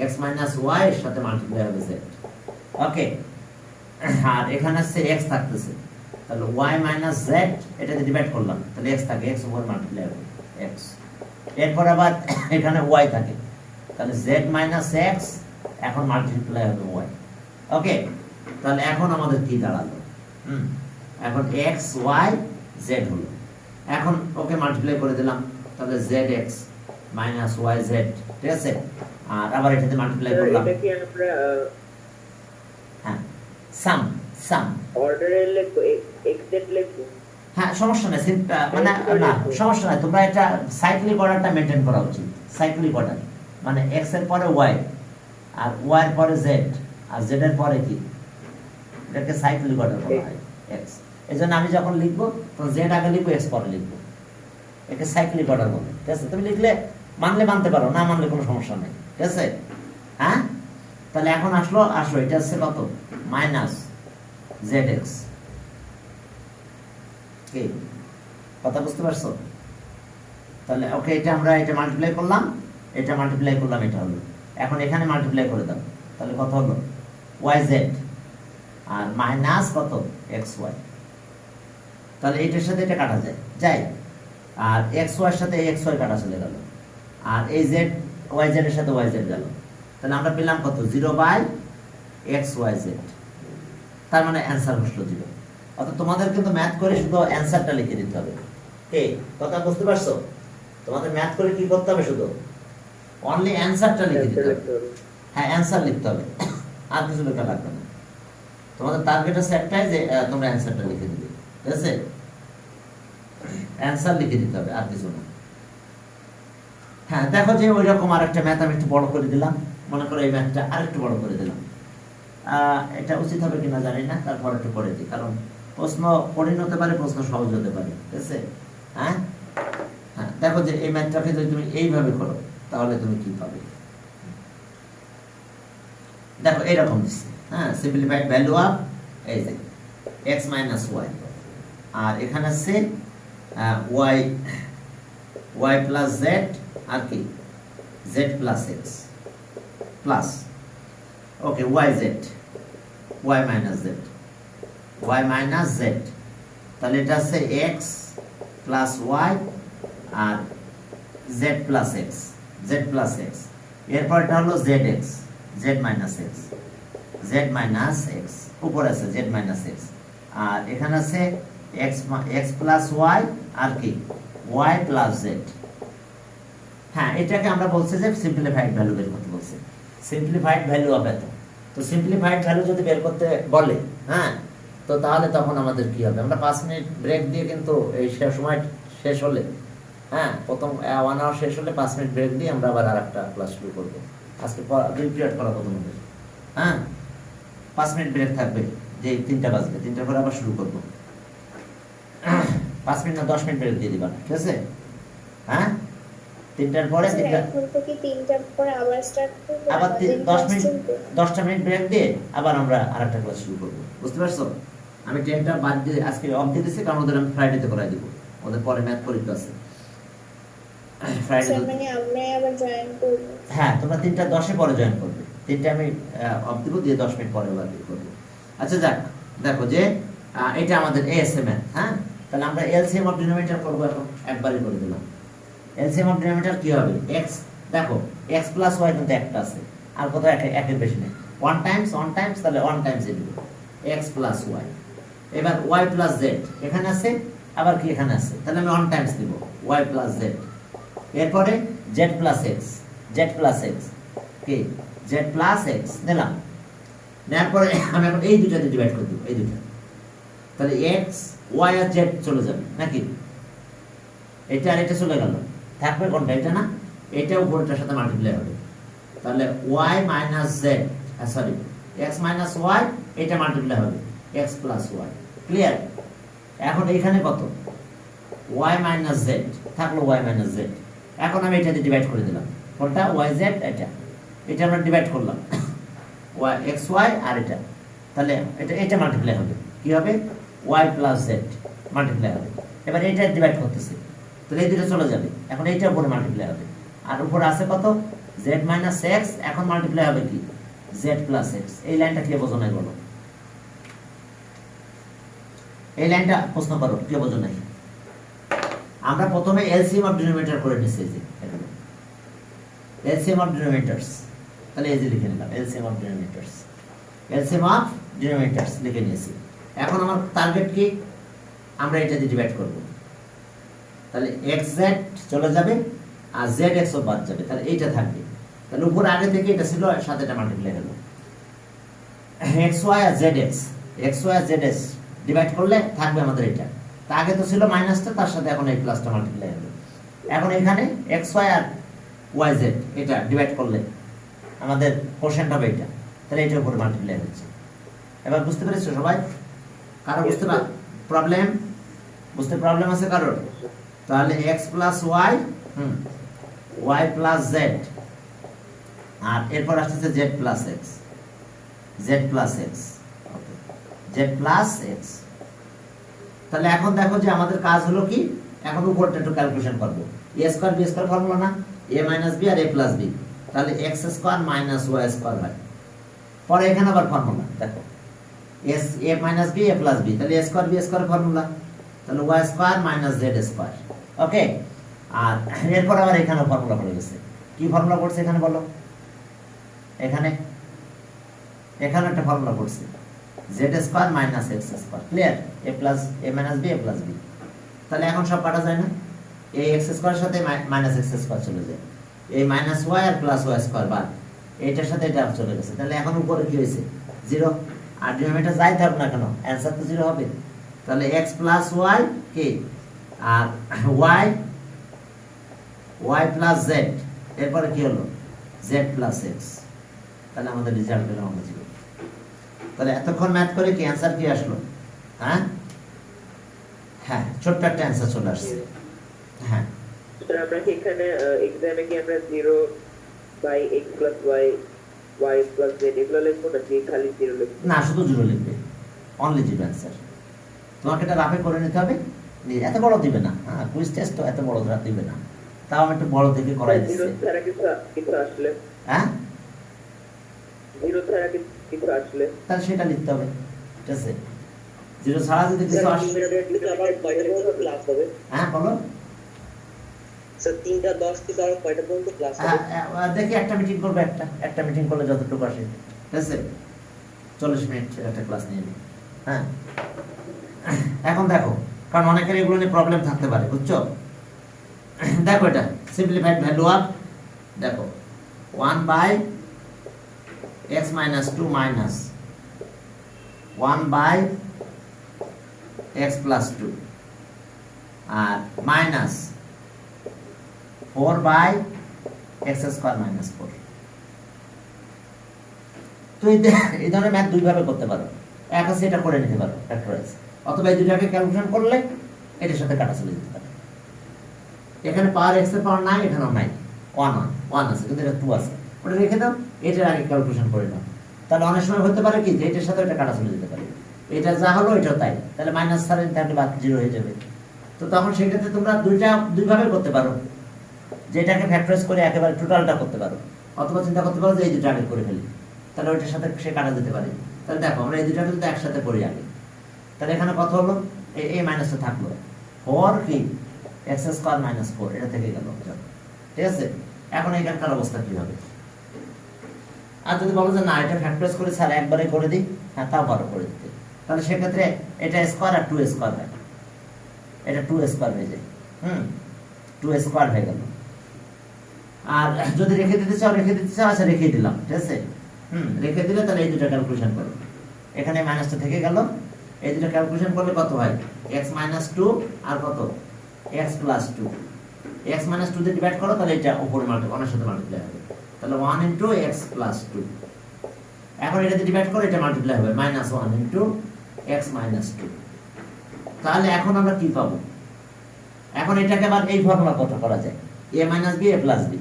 এক্স মাইনাস ওয়াই এর সাথে মাল্টিপ্লাই হবে জেড। ওকে, আর এখানে আছে এক্স থাকতেছে, তাহলে ওয়াই মাইনাস জেড এটাতে ডিভাইড করলাম, তাহলে এক্স থাকে, এক্স উপরে মাল্টিপ্লাই হবে এক্স। এরপর আবার এখানে ওয়াই থাকে, তাহলে জেড মাইনাস এক্স এখন মাল্টিপ্লাই হবে ওয়াই। ওকে, তাহলে এখন আমাদের কি দাঁড়ালো, এখন এক্স ওয়াই জেড হলো। এখন ওকে মাল্টিপ্লাই করে দিলাম, তাহলে Z X minus Y Z, ঠিক আছে। আর আবার এটাতে মাল্টিপ্লাই স্যার করলাম, এটা কি আমরা হ্যাঁ সাম সাম, অর্ডারে লিখবো, এক্সেট লিখবো? হ্যাঁ সমস্যা নাই, মানে না সমস্যা নাই, তোমরা এটা সাইক্লিক অর্ডারটা মেনটেন করা উচিত। সাইক্লিক অর্ডার মানে এক্স এর পরে ওয়াই, আর ওয়াই এর পরে জেড, আর জেড এর পরে কি, এটাকে সাইক্লিক অর্ডার বলা হয় এক্স। এজন্য আমি যখন লিখবো তখন জেড আগে লিখবো, এক্স পরে লিখবো, একে সাইক্লিক অর্ডার বলে, ঠিক আছে। তুমি লিখলে মানলে মানতে পারো, না মানলে কোনো সমস্যা নেই, ঠিক আছে। হ্যাঁ, তাহলে এখন আসলো এটা হচ্ছে কত, মাইনাস জেড এক্স। কি কথা বুঝতে পারছো? তাহলে ওকে, এটা আমরা এটা মাল্টিপ্লাই করলাম, এটা মাল্টিপ্লাই করলাম, এটা হলো। এখন এখানে মাল্টিপ্লাই করে দাও, তাহলে কত হলো, ওয়াই জেড আর মাইনাস কত, এক্স ওয়াই। তাহলে এটার সাথে এটা কাটা যায়, আর এক্স ওয়াই এর সাথে এক্স ওয়াই কাটা চলে গেল, আর এই জেড ওয়াই জেড এর সাথে ওয়াই জেড গেল। তাহলে আমরা পেলাম কত, 0/xyz। তার মানে অ্যান্সার বসলো 0। অর্থাৎ তোমাদের কিন্তু ম্যাথ করে শুধু অ্যান্সারটা লিখে দিতে হবে। কে কথা বুঝতে পারছো? তোমাদের ম্যাথ করে কি করতে হবে, শুধু অনলি অ্যান্সারটা লিখে দিতে হবে। হ্যাঁ, অ্যান্সার লিখতে হবে, আর কিছু লেখা লাগবে না। তোমাদের টার্গেট আছে একটাই, যে তোমরা অ্যান্সারটা লিখে দিবে, ঠিক আছে। অ্যান্সার লিখে দিতে হবে, আর কিছু না। হ্যাঁ, দেখো যে ওই রকম আরেকটা ম্যাথ আমি একটু বড় করে দিলাম, মনে করো এই ম্যাথটা আরেকটু বড় করে দিলাম। এটা উচিত হবে কিনা জানি না, তারপর একটু করে দিই, কারণ প্রশ্ন কঠিন হতে পারে, প্রশ্ন সহজ হতে পারে, ঠিক আছে। হ্যাঁ হ্যাঁ, দেখো যে এই ম্যাথটাকে যদি তুমি এইভাবে করো তাহলে তুমি কি পাবে। দেখো এইরকম দিচ্ছে, হ্যাঁ, সিম্পলিফাইড ভ্যালু অফ এই যে এক্স মাইনাস ওয়াই, আর এখানে আছে ওয়াই ওয়াই প্লাস জেড, আর কি Z plus X plus, okay, Y Z Y minus Z, Y minus Z. তাহলে এটা আছে এক্স প্লাস ওয়াই আর Z plus x, Z plus X. এরপর এটা হলো Z X, Z minus X, Z minus X, উপরে আছে জেড মাইনাস এক্স, আর এখানে আছে এক্স প্লাস ওয়াই, আর কি ওয়াই প্লাস জেড। হ্যাঁ, এটাকে আমরা বলছি যে সিম্পলিফাইড ভ্যালু বের করতে বলছি, সিম্পলিফাইড ভ্যালু অফ এত। তো সিম্পলিফাইড ভ্যালু যদি বের করতে বলে, হ্যাঁ, তো তাহলে তখন আমাদের কি হবে, আমরা 5 মিনিট ব্রেক দিয়ে, কিন্তু এই সময় শেষ হলে, হ্যাঁ, প্রথম 1 আওয়ার শেষ হলে 5 মিনিট ব্রেক দিয়ে আমরা আবার আরেকটা ক্লাস শুরু করবো। আজকে 2 পিরিয়ড করা প্রথম হবে, হ্যাঁ, 5 মিনিট ব্রেক থাকবে, যে 3টা বাজবে, 3টার পরে আবার শুরু করবো। 5 মিনিট না 10 মিনিট ব্রেক দিয়ে দিবা, ঠিক আছে। হ্যাঁ, 3টার পরে এখন থেকে 3টার পরে আবার স্টার্ট করব, আবার 10টা মিনিট ব্রেক দিয়ে আবার আমরা আরেকটা ক্লাস শুরু করবো, বুঝতে পারছো? আমি 10টা বাদ দিয়ে আজকে অফ দিয়ে দিয়েছি, কারণ ওদের আমি ফ্রাইডেতে করাই দিব, ওদের পরে ম্যাথ পরীক্ষা আছে ফ্রাইডে। মানে আমরা আবার জয়েন করব। হ্যাঁ, তোমরা 3:10 পরে জয়েন করবে, 3টে আমি অফ দিব, দিয়ে 10 মিনিট পরে আবার করবো। আচ্ছা যাক, দেখো যে এটা আমাদের এএসএম। হ্যাঁ, তাহলে আমরা এলসিএম অফ ডিনোমিনেটর করবো, এখন একবারই করে দিলাম। এলসিএম অফ ডিনোমিনেটর কি হবে, এক্স, দেখো এক্স প্লাস ওয়াই কিন্তু একটা আছে, আর কোথাও একের বেশি নেই। 1 টাইমস তাহলে 1 টাইমস এ দিব এক্স প্লাস ওয়াই। এবার ওয়াই প্লাস জেড এখানে আছে, আবার কি এখানে আছে, তাহলে আমি 1 টাইমস দিব ওয়াই প্লাস জেড। এরপরে জেড প্লাস এক্স, কি জেড প্লাস এক্স নিলাম, নেওয়ার পরে আমি এখন এই দুটাতে ডিভাইড করে দেবো, এই দুটা। তাহলে এক্স ওয়াই আর জেড চলে যাবে নাকি, এটা আর এটা চলে গেল, থাকবে কোনটা, এটা না, এটা উপরটার সাথে মাল্টিপ্লাই হবে। তাহলে Y minus Z, sorry X minus Y, এটা মাল্টিপ্লাই হবে এক্স প্লাস ওয়াই। ক্লিয়ার? এখন এইখানে কত, ওয়াই মাইনাস জেড থাকলো, ওয়াই মাইনাস জেড। এখন আমি এটা দিয়ে ডিভাইড করে দিলাম, কোনটা, ওয়াই জেড, এটা আমরা ডিভাইড করলাম, ওয়াই এক্স ওয়াই আর এটা, তাহলে এটা মাল্টিপ্লাই হবে, কি হবে ওয়াই প্লাস জেড মাল্টিপ্লাই হবে। এবার এটা ডিভাইড করতেছে, তাহলে এই দুটো চলে যাবে, এখন এইটা উপরে মাল্টিপ্লাই হবে, আর উপরে আছে কত জেড মাইনাস এক্স, এখন মাল্টিপ্লাই হবে কি জেড প্লাস এক্স। এই লাইনটা কে বোঝো নাই বলো, এই লাইনটা প্রশ্ন করো কে বোঝো নাই। আমরা প্রথমে এলসিএম অফ ডিনোমিনেটর করে নিছি, এই যে এলসিএম অফ ডিনোমিনেটরস, তাহলে এই যে লিখে নিলাম এলসিএম অফ ডিনোমিনেটরস, এলসিএম অফ ডিনোমিনেটরস লিখে নিয়েছি। এখন আমার টার্গেট কি, আমরা এটা দিয়ে ডিভাইড করব, তাহলে এক্স জেড চলে যাবে আর জেড এক্স ও বাদ যাবে, তাহলে এইটা থাকবে। তাহলে উপরে আগে থেকে এটা ছিল, সাথে এটা মাল্টিপ্লাই হলো, এক্স ওয়াই আর জেড এক্স, এক্স ওয়াই আর জেড এক্স ডিভাইড করলে থাকবে আমাদের এটা। তা আগে তো ছিল মাইনাসটা, তার সাথে এখন এই প্লাসটা মাল্টিপ্লাই হলো। এখন এখানে এক্স ওয়াই আর ওয়াই জেড এটা ডিভাইড করলে আমাদের কোশ্চেনটা হবে এটা, তাহলে এটার উপরে মাল্টিপ্লাই হচ্ছে। এবার বুঝতে পেরেছো সবাই? কারো বুঝতে প্রবলেম, বুঝতে প্রবলেম আছে কারোর? তাহলে x plus y, Y plus Z, আর এরপর আসতেছে z plus x, Z plus x, Z plus x. তাহলে এখন দেখো যে আমাদের কাজ হলো কি, এখন উপরটা একটু ক্যালকুলেশন করবো। A square B square formula না, এ মাইনাস বি আর এ প্লাস বি, তাহলে x square minus y square হয়। পরে এখানে আবার ফর্মুলা দেখো, এস a minus b a plus b, তাহলে a square B square formula, তাহলে y square minus z square. Okay, আর এরপর আবার এখানে ফর্মুলা পড়ে গেছে। কি ফর্মুলা পড়ছে এখানে বলো? এখানে একটা ফর্মুলা পড়ছে, z square minus x square. Clear? A plus a minus b a plus b. তাহলে এখন সব কাটা যায় না, এই এক্স স্কোয়ারের সাথে মাইনাস এক্স স্কোয়ার চলে যায়, এই মাইনাস ওয়াই আর প্লাস ওয়াই স্কোয়ার বাদ, এইটার সাথে এটা চলে গেছে। তাহলে এখন উপরে কি হয়েছে জিরো, আর ডিনোমিনেটর যাই থাক না কেন অ্যান্সার তো জিরো হবে। তাহলে এক্স প্লাস ওয়াই কি, আর ওয়াই প্লাস জেড, এরপরে কি হলো জেড প্লাস এক্স। তাহলে আমাদের রেজাল্ট পেলাম আমরা জিরো। তাহলে এতক্ষণ ম্যাথ করে কি অ্যান্সার কি আসলো? হ্যাঁ হ্যাঁ, ছোট্ট একটা অ্যান্সার চলে আসছে। হ্যাঁ, স্যার আমরা কি এখানে এক্সামে কি আমরা 0/x + y y + z এগুলো লিখবো নাকি খালি 0 লিখবো? না শুধু জিরো লিখবে, অনলি জিরো অ্যান্সার। তোমাকে এটা রাফে করে নিতে হবে, এত বড় দিবে না। হ্যাঁ, কুইজ টেস্ট তো এত বড় ধরা দিবে না, তাও আমি একটু বড় দেখে করাই দিচ্ছি। 0 ছাড়া কিছু আসলে, হ্যাঁ 0 ছাড়া কিছু আসলে তাহলে সেটা লিখতে হবে, ঠিক আছে? জিরো ছাড়া যদি কিছু আসে, আবার কয়টা পর্যন্ত ক্লাস হবে? হ্যাঁ বলো। স্যার 3:10 থেকে আবার কয়টা পর্যন্ত ক্লাস হবে? দেখি একটা মিটিং করবো, একটা মিটিং করলে যতটুকু আসে, ঠিক আছে? 40 মিনিট একটা ক্লাস নিয়ে নিই। হ্যাঁ, এখন দেখো, কারণ অনেকের এগুলো নিয়ে প্রবলেম থাকতে পারে, বুঝছো? দেখো এটা সিম্পলিফাইড ভ্যালু অফ, দেখো 1/x - 2 মাইনাস 1/x + 2 আর মাইনাস 4/x² - 4। তো এই ধরনের ম্যাথ দুইভাবে করতে পারো, এক আছে এটা করে নিতে পারো ফ্যাক্টরাইজ, অথবা এই দুইটাকে ক্যালকুলেশন করলে এটার সাথে কাটা চলে যেতে পারে। এখানে পাওয়ার x এর পাওয়ার নাই, এখানেও নাই, 1 আছে কিন্তু এটা 2 আছে, ওটা রেখে দাও, এটার আগে ক্যালকুলেশন করে নাও। তাহলে অনেক সময় হতে পারে কি যে এটার সাথে এটা কাটা চলে যেতে পারে, এটা যা হলো এটাও তাই, তাহলে মাইনাস সাইন থাকলে বাদ জিরো হয়ে যাবে। তো তখন সেক্ষেত্রে তোমরা দুইভাবে করতে পারো, যেটাকে ফ্যাক্টরাইজ করে একেবারে টোটালটা করতে পারো, অথবা চিন্তা করতে পারো যে এই দুটো আগে করে ফেলি, তাহলে ওইটার সাথে সে কাটা যেতে পারে। তাহলে দেখো আমরা এই দুটাকে যদি একসাথে করি আগে, তাহলে এখানে কত হলো, এই মাইনাসটা থাকলো, 4 কি x² - 4, এটা থেকে গেল, ঠিক আছে? এখন এখানকার অবস্থা কি হবে? আর যদি বলো যে না এটা ফ্যাক্টরাইজ করে স্যার একবারে করে দিই, হ্যাঁ তাও পারো করে দিতে, তাহলে সেক্ষেত্রে এটা স্কোয়ার আর 2 স্কোয়ার হয়, এটা 2 স্কোয়ার হয়ে যায়, 2 স্কোয়ার হয়ে গেল। আর যদি রেখে দিতে চাও আচ্ছা রেখে দিলাম, ঠিক আছে? রেখে দিলে তাহলে এই দুটো ক্যালকুলেশন করো, এখানে মাইনাসটা থেকে গেল, এই দুটো ক্যালকুলেশন করলে কত হয়, x - 2 আর কত x + 2, x - 2 দিয়ে ডিভাইড করো, তাহলে এটা উপরে মাল্টিপ্লাই সাথে মাল্টিপ্লাই হবে, তাহলে 1 * x + 2। এখন এটা দিয়ে ডিভাইড করো, এটা মাল্টিপ্লাই হবে -1 * x - 2। তাহলে এখন আমরা কি পাবো? এখন এটাকে আবার এই ফর্মুলা কত করা যায়, a - b a + b,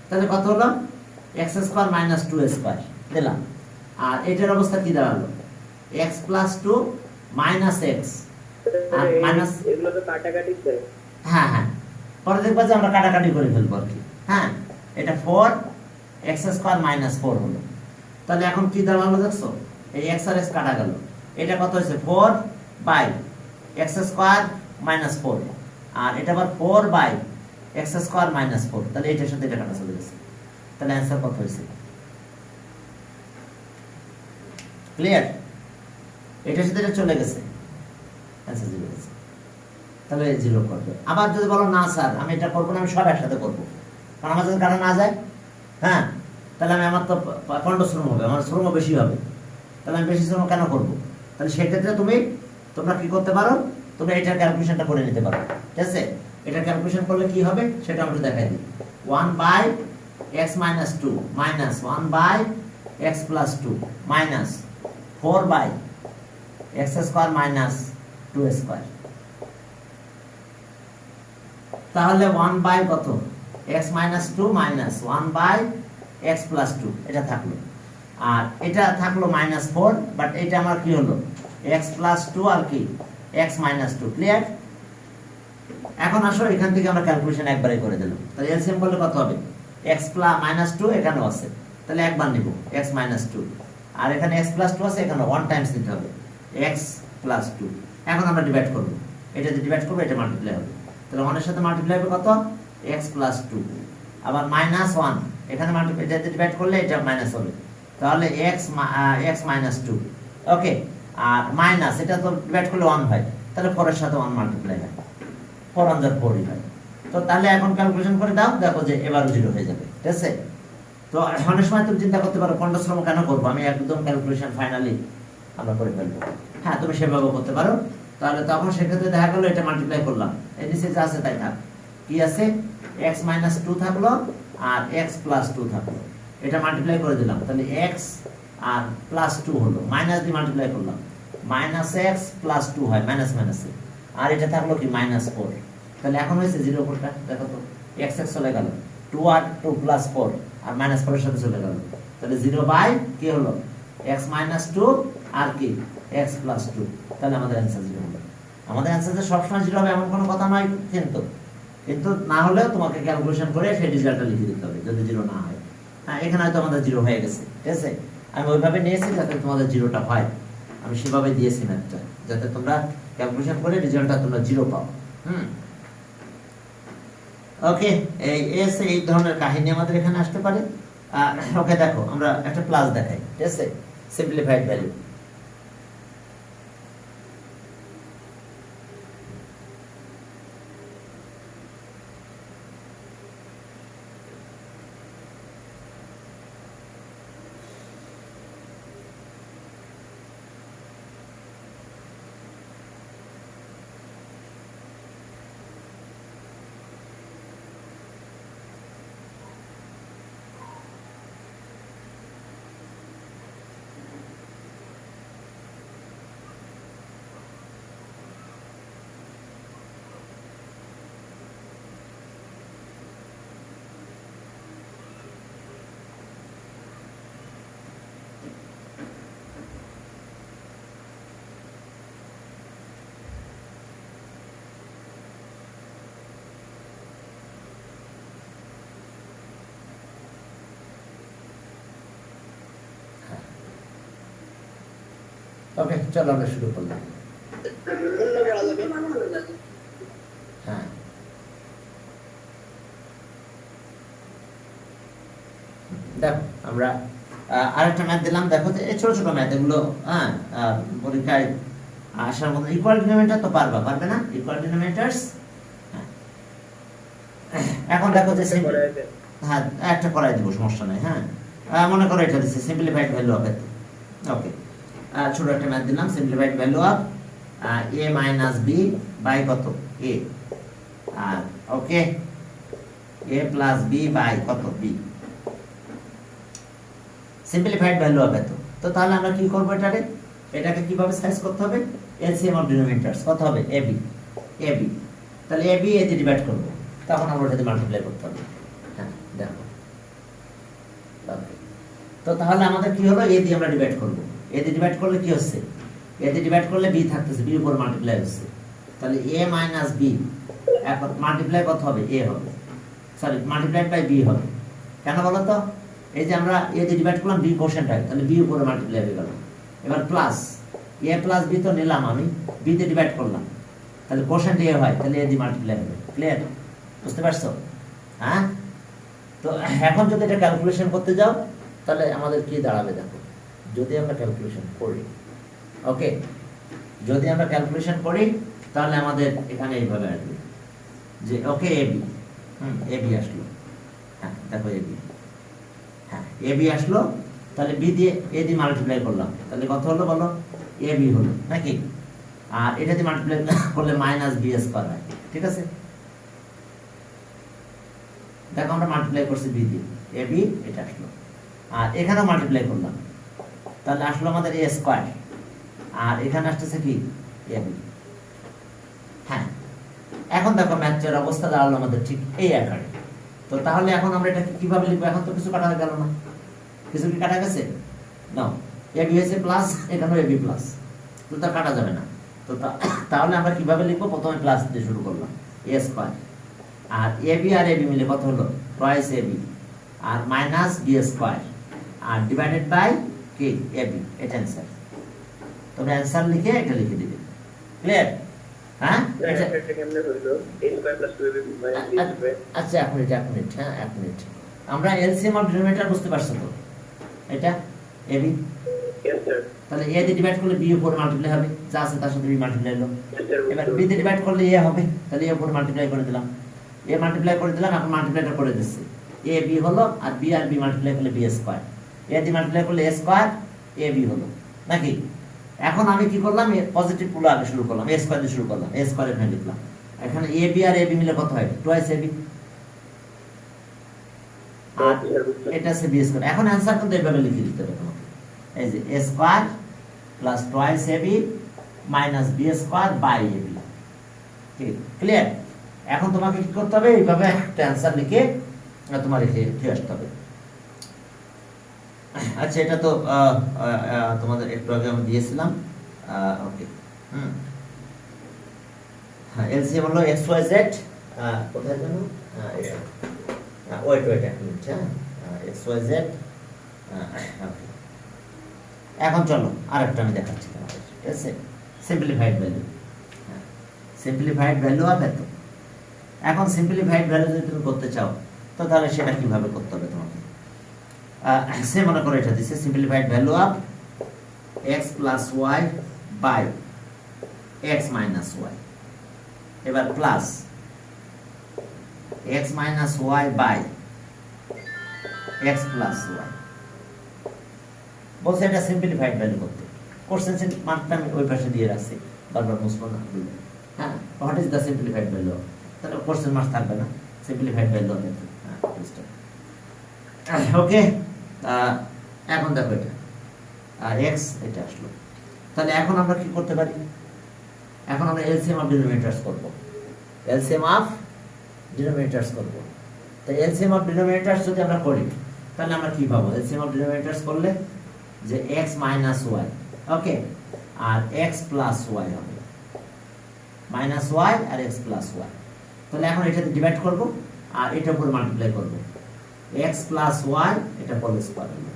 তাহলে কত হলো x² - 2² দিলাম, আর এটার অবস্থা কি দাঁড়ালো x প্লাস 2 মাইনাস x আর মাইনাস এগুলো তো কাটাকাটি যায়। হ্যাঁ হ্যাঁ পরে দেখবা যে আমরা কাটাকাটি করে ফেলবো আর কি। হ্যাঁ এটা 4 x স্কয়ার মাইনাস 4 হলো। তাহলে এখন কি দাঁড়ালো দেখছো এই x আর x কাটা গেল। এটা কত হয়েছে 4 বাই x স্কয়ার মাইনাস 4 আর এটা আবার 4 বাই x স্কয়ার মাইনাস 4। তাহলে এটার সাথে এটা কাটা চলে গেছে। তাহলে অ্যানসার কত হয়েছে ক্লিয়ার? এটার সাথে এটা চলে গেছে অ্যানসার 0 হয়েছে। তাহলে 0 করবে। আবার যদি বলো না স্যার আমি এটা করব না, আমি সব একসাথে করব, কারণ আমার যদি কাটা না যায়, হ্যাঁ তাহলে আমি আমার তো পণ্ড শ্রম হবে, আমার শ্রম বেশি হবে, তাহলে আমি বেশি শ্রম কেন করব? তাহলে সেক্ষেত্রে তোমরা কি করতে পারো, তোমরা এটার ক্যালকুলেশনটা করে নিতে পারো। ঠিক আছে, এটার ক্যালকুলেশন করলে কি হবে সেটা আমি একটু দেখাই দিই। 1 by x minus 2 minus 1 by x plus 2 minus 4 by x square minus 2 square. তাহলে 1 বাই কত x minus 2 minus 1 by x plus 2 এটা থাকলো, আর এটা থাকলো মাইনাস 4, বাট এটা আমার কি হলো x প্লাস 2 আর কি x মাইনাস 2। ক্লিয়ার? এখন আসো এখান থেকে আমরা ক্যালকুলেশন একবারে করে দিলাম। তাহলে এলসিএম করলে কত হবে x প্লাস মাইনাস 2 এখানেও আছে, তাহলে একবার নিব x মাইনাস 2, আর এখানে x প্লাস 2 আছে, এখানে 1 টাইমস নিতে হবে x প্লাস 2। এখন আমরা ডিভাইড করব, এটা যে ডিভাইড করব এটা মাল্টিপ্লাই হবে, তাহলে 1 এর সাথে মাল্টিপ্লাই হবে কত x প্লাস 2, আবার মাইনাস 1 এখানে মাল্টিপ্লাই, এটা ডিভাইড করলে এটা মাইনাস হবে, তাহলে x মাইনাস 2। ওকে, আর মাইনাস এটা তো ডিভাইড করলে 1 হয়, তাহলে 4 এর সাথে 1 মাল্টিপ্লাই হয়, 4 1 4 হয়। তো তাহলে এখন ক্যালকুলেশন করে দাও, দেখো যে এবারও 0 হয়ে যাবে। ঠিক আছে, তো অনেক সময় তুমি চিন্তা করতে পারো পণ্ড শ্রম কেন করবো, আমি একদম ক্যালকুলেশন ফাইনালি আমরা করে ফেলবো। হ্যাঁ তুমি সেভাবে করতে পারো। তাহলে তখন সেক্ষেত্রে দেখা গেল এটা মাল্টিপ্লাই করলাম, এই নিচে যা আছে তাই থাক, কি আছে x মাইনাস 2 থাকলো আর x প্লাস 2 থাকলো, এটা মাল্টিপ্লাই করে দিলাম, তাহলে x আর প্লাস 2 হলো, মাইনাস দিয়ে মাল্টিপ্লাই করলাম, মাইনাস x প্লাস 2 হয়, মাইনাস মাইনাসে, আর এটা থাকলো কি মাইনাস 4। তাহলে এখন হয়েছে 0 কোনটা দেখো তো, x x চলে গেল, 2 আর 2 প্লাস 4 আর মাইনাস 4 এর সাথে চলে গেল, তাহলে 0 বাই কি হলো x মাইনাস 2 আর কি x প্লাস 2। তাহলে আমাদের অ্যানসার 0 হলো। আমাদের অ্যানসার যে সবসময় 0 হবে এমন কোনো কথা নয়, কিন্তু না হলেও তোমাকে ক্যালকুলেশন করে সেই রেজাল্টটা লিখে দিতে হবে যদি 0 না হয়। হ্যাঁ এখানে হয়তো আমাদের 0 হয়ে গেছে। ঠিক আছে, আমি ওইভাবে নিয়েছি যাতে তোমাদের 0টা হয়, আমি সেভাবে দিয়েছি ম্যাথটা, যাতে তোমরা ক্যালকুলেশন করে রেজাল্টটা তোমরা 0 পাও। ওকে, এই ধরনের কাহিনী আমাদের এখানে আসতে পারে। ওকে দেখো আমরা একটা প্লাস দেখাই। ঠিক আছে, সিম্পলিফাইড ভ্যালু। ওকে চলো আমরা শুরু করলাম। হ্যাঁ দেখো আমরা আরেকটা ম্যাথ দিলাম। দেখো যে এই ছোট ছোট ম্যাথ এগুলো, হ্যাঁ পরীক্ষায় আসার মতো। ইকুয়াল ডিনোমিনেটর তো পারবে না, ইকুয়াল ডিনোমিনেটরস। এখন দেখো যে হ্যাঁ একটা করাই দিব, সমস্যা নাই। হ্যাঁ মনে করো এটা দিচ্ছে সিম্পলিফাইড ভ্যালু অফ এত। ওকে, ছোট একটা ম্যাথ দিলাম, simplified value of a minus b by কত a, আর okay a plus b by কত b, সিম্পলিফাইড ভ্যালু অফ এত। তো তাহলে আমরা কি করব, এটাকে কিভাবে সাইজ করতে হবে, এলসিএম অফ ডিনোমিনেটরস কত হবে ab, তাহলে ab এ দিয়ে ডিভাইড করব, তখন আমরা ওটাতে মাল্টিপ্লাই করতে হবে। হ্যাঁ দেখো ওকে তো তাহলে আমাদের কি হলো, এ দিয়ে আমরা ডিভাইড করব। এ দিয়ে ডিভাইড করলে কি হচ্ছে, এ দিয়ে ডিভাইড করলে বি থাকতেছে, বি উপর মাল্টিপ্লাই হচ্ছে, তাহলে এ মাইনাস বি, এখন মাল্টিপ্লাই কত হবে, এ হবে, সরি মাল্টিপ্লাইড বাই বি হবে। কেন বলো তো, এই যে আমরা এ দিয়ে ডিভাইড করলাম, বি কোশ্চেন টাইপ, তাহলে বি উপরে মাল্টিপ্লাই হয়ে গেল। এবার প্লাস এ প্লাস বি তো নিলাম আমি, বি দিয়ে ডিভাইড করলাম, তাহলে কোশ্চেন এ হয়, তাহলে এ দিয়ে মাল্টিপ্লাই হবে। ক্লিয়ার, বুঝতে পারছো? হ্যাঁ, তো এখন যদি এটা ক্যালকুলেশন করতে যাও তাহলে আমাদের কি দাঁড়াবে দেখো, যদি আমরা ক্যালকুলেশন করি, ওকে, যদি আমরা ক্যালকুলেশন করি তাহলে আমাদের এখানে এইভাবে আসবে যে ওকে এ বি, এ বি আসলো, হ্যাঁ দেখো এ বি, হ্যাঁ এ বি আসলো, তাহলে বি দিয়ে এ দিয়ে মাল্টিপ্লাই করলাম, তাহলে কত হলো বলো, এ বি হলো নাকি, আর এটা দিয়ে মাল্টিপ্লাই করলে মাইনাস বি স্কয়ার হয়, ঠিক আছে। দেখো আমরা মাল্টিপ্লাই করছি বি দিয়ে, এ বি এটা আসলো, আর এখানেও মাল্টিপ্লাই করলাম, তাহলে আসলো আমাদের এ স্কয়ার, আর এখানে আসতেছে কি এ বি। হ্যাঁ, এখন দেখো ম্যাথের অবস্থা দাঁড়ালো আমাদের ঠিক এই আকারে। তো তাহলে এখন আমরা এটা কিভাবে লিখবো, এখন তো কিছু কাটা গেল না, কিছু কি কাটা গেছে, নাও এ বি হয়েছে প্লাস, এখানেও এ বি প্লাস, তো তা কাটা যাবে না। তো তাহলে আমরা কিভাবে লিখবো, প্রথমে প্লাস দিয়ে শুরু করলাম, এ স্কয়ার, আর এ বি আর এ বি মিলে কত হলো, টয়েস এ বি, আর মাইনাস বি স্কয়ার, আর ডিভাইডেড বাই কি এ বি, এটা অ্যান্সার। তবে অ্যান্সার লিখে এটা লিখে দিবে। ক্লিয়ার? হ্যাঁ, এটা কেমনে হইলো, a square plus 2ab minus b square. আচ্ছা এক মিনিট, হ্যাঁ এক মিনিট, আমরা এলসিএম অফ ডিনোমিনেটর বুঝতে পারছো তো, এটা এ বি, यस স্যার। তাহলে এ দিয়ে ডিভাইড করলে বি উপর মাল্টিপ্লাই হবে, যা আছে তার সাথে বি মাল্টিপ্লাই হলো। Yes sir. এবার বি দিয়ে ডিভাইড করলে এ হবে, তাহলে এ উপর মাল্টিপ্লাই করে দিলাম, এ মাল্টিপ্লাই করে দিলাম, এখন মাল্টিপ্লাইটা করে দিচ্ছি, এ বি হলো, আর বি মাল্টিপ্লাই করলে বি স্কয়ার, এ দিয়ে মাল্টিপ্লাই করলে এ স্কয়ার, এ বি হলো নাকি। এখন আমি কি করলাম, পজিটিভ গুলো আগে শুরু করলাম, এ স্কয়ার দিয়ে শুরু করলাম, এ স্কয়ার এখানে লিখলাম, এখানে এ বি আর এ বি মিলে কত হয়, টুয়াইস এ বি, আর এটা আছে বি স্কয়ার। এখন অ্যানসার কিন্তু এইভাবে লিখে দিতে হবে তোমাকে, এই যে a square plus twice a b minus B square by a b. ঠিক, ক্লিয়ার? এখন তোমাকে কি করতে হবে, এইভাবে একটা অ্যানসার লিখে তোমার লিখে আসতে হবে। আচ্ছা, এটা তো তোমাদের একটু আগে আমি দিয়েছিলাম, ওকে। হ্যাঁ, এলসিএম হলো এক্স ওয়াই জেড, কোথায় জানো, ওয়েট এক মিনিট, হ্যাঁ এক্স ওয়াই জেড, ওকে। এখন চলো আরেকটা আমি দেখাচ্ছি তোমাদের, ঠিক আছে, সিম্পলিফাইড ভ্যালু, সিম্পলিফাইড ভ্যালু হবে তো। এখন সিম্পলিফাইড ভ্যালু যদি তুমি করতে চাও তো তাহলে সেটা কিভাবে করতে হবে তোমাকে, সে মনে করো এটা দিচ্ছে simplified value of x plus y by x minus y, এবার plus x minus y by x plus y, বলছে এটা সিম্পলিফাইড ভ্যালু করতে। কোশ্চেন মার্কটা আমি ওই পাশে দিয়ে রাখছি, বারবার মুছবো না, হ্যাঁ, what is the simplified value, তাহলে কোশ্চেন মার্ক থাকবে না, সিম্পলিফাইড ভ্যালু হবে, হ্যাঁ ওকে। এখন দেখো এটা এক্স, এটা আসলো, তাহলে এখন আমরা কি করতে পারি, এখন আমরা এলসিএম অফ ডিনোমিনেটরস করব, এলসিএম অফ ডিনোমিনেটরস করব। তাই এলসিএম অফ ডিনোমিনেটরস যদি আমরা করি তাহলে আমরা কি পাবো, এলসিএম অফ ডিনোমিনেটরস করলে যে এক্স মাইনাস ওয়াই, ওকে, আর এক্স প্লাস ওয়াই হবে, মাইনাস ওয়াই আর এক্স প্লাস ওয়াই। তাহলে এখন এটাতে ডিভাইড করব আর এটার উপর মাল্টিপ্লাই করব, x প্লাস ওয়াই, এটা হোল স্কয়ার হলো,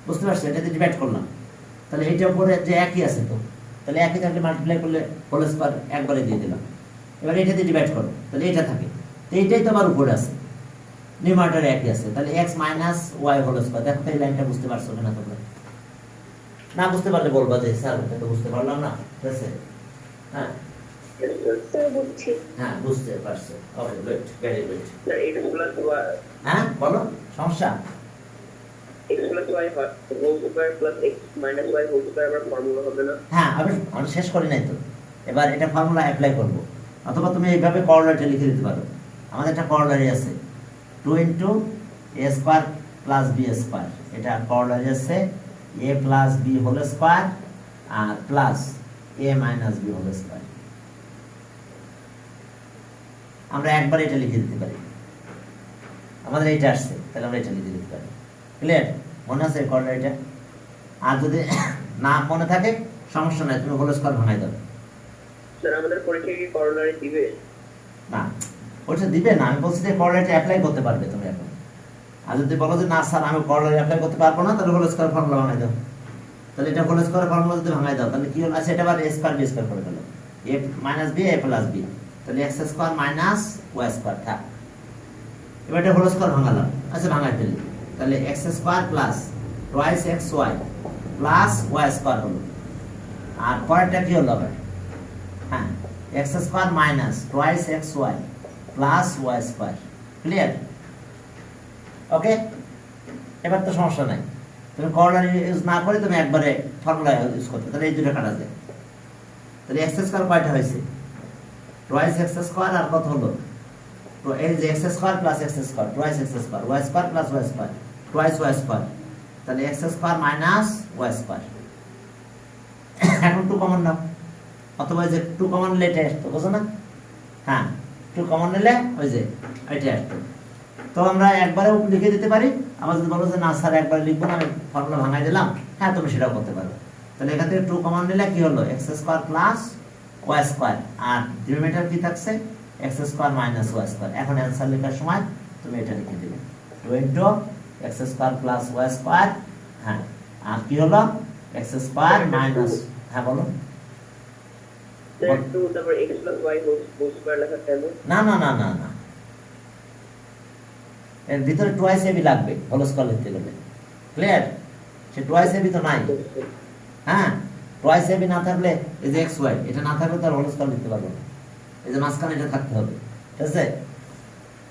বুঝতে পারছো, এটাতে ডিভাইড করলাম, তাহলে এইটার উপরে যে একই আছে তো, তাহলে একই থাকলে মাল্টিপ্লাই করলে হোল স্কয়ার একবারে দিয়ে দিলাম। এবার এটাতে ডিভাইড করো, তাহলে এটা থাকে, তো এইটাই তো আবার উপরে আছে, নিউমারেটর একই আছে, তাহলে x minus Y whole square. দেখো তো এই লাইনটা বুঝতে পারছো কিনা তোমরা, না বুঝতে পারলে বলবা যে স্যার এটা তো বুঝতে পারলাম না, ঠিক আছে, হ্যাঁ স্যার বুঝছি। হ্যাঁ বুঝতে পারছো, okay good, very good. Sir x plus y, হ্যাঁ বলো সমস্যা, x plus y whole square plus x minus y whole square আবার ফর্মুলা হবে না? হ্যাঁ আমি শেষ করি নাই তো, এবার এটা ফর্মুলা অ্যাপ্লাই করব, অথবা তুমি এইভাবে করলাটা লিখে দিতে পারো। আমাদের একটা করলারি আছে 2 into a square plus b square, এটা করলারি আছে a plus b whole square আর plus a minus b whole square. আমরা একবার এটা লিখে দিতে পারি, আমাদের এইটা আসছে, তাহলে আমরা এটা লিখে দিতে পারি। ক্লিয়ার? মনে আছে করলারিটা? আর যদি না মনে থাকে সমস্যা নাই, তুমি হোল স্কয়ার ভাঙাই দাও। স্যার আমাদের পরীক্ষায় কি করোলারি দিবে? না ওটা দিবে না, আমি বলছি যে করলারিটা অ্যাপ্লাই করতে পারবে তুমি এখন। আর যদি বলো যে না স্যার আমি করলারি অ্যাপ্লাই করতে পারবো না, তাহলে হোল স্কয়ার ফর্মুলা ভাঙাই দাও। তাহলে এটা হোল স্কয়ার ফর্মুলা যদি ভাঙাই দাও তাহলে কি হলো? আচ্ছা এটা আবার a স্কয়ার b স্কয়ার করে ফেলো, a minus b a plus b, তাহলে x square minus y square থাক। এবার এটা হোল স্কয়ার ভাঙালাম, আচ্ছা ভাঙাই ফেলি, তাহলে x square plus twice xy plus y square হলো। আর পরেরটা কি হলো আবার? হ্যাঁ, x square minus twice xy plus y square. Clear? Okay, এবার তো সমস্যা নাই, তুমি করলারি ইউজ না করে তুমি একবারে ফর্মুলা ইউজ করতে, তাহলে এই দুটো কাটা যায়। তাহলে এক্স স্কয়ার কয়টা হয়েছে? টুয়াইস এক্স স্কয়ার আর কত হলো? তো এই যে X square plus X square, twice X square, Y square plus Y square, twice Y square, তাহলে X square minus Y square. এখন টু কমন নাও, অথবা যে টু কমন নিলে এটা আসতো, বুঝো না? হ্যাঁ, টু কমন নিলে ওই যে এটা আসতো। তো আমরা একবারেও লিখে দিতে পারি, আমার যদি বলো যে না স্যার একবার লিখবো না, আমি ফর্মুলা ভাঙাই দিলাম, হ্যাঁ তুমি সেটাও করতে পারো। তাহলে এখান থেকে টু কমন নিলে কি হলো? X square plus Y square, আর ডিনোমিনেটর কি থাকছে? X square minus Y square. এখন অ্যান্সার লেখার সময় তুমি এটা লিখে দিবে, two into x square plus Y square, হ্যাঁ, আর কি হলো? এক্স স্কয়ার মাইনাস, হ্যাঁ বলো। স্যার টু তারপর x plus y whole square লেখা কেন? না না না না না, এর ভিতরে টুয়াইস এবি লাগবে হোল স্কয়ার লিখতে গেলে। ক্লিয়ার? সে টুয়াইস এবি তো নাই। হ্যাঁ, টুয়াইস এবি না থাকলে এই যে এক্স ওয়াই এটা না থাকলে তার হোল স্কয়ার লিখতে পারবো না, এই যে মাঝখানে এটা থাকতে হবে। ঠিক আছে?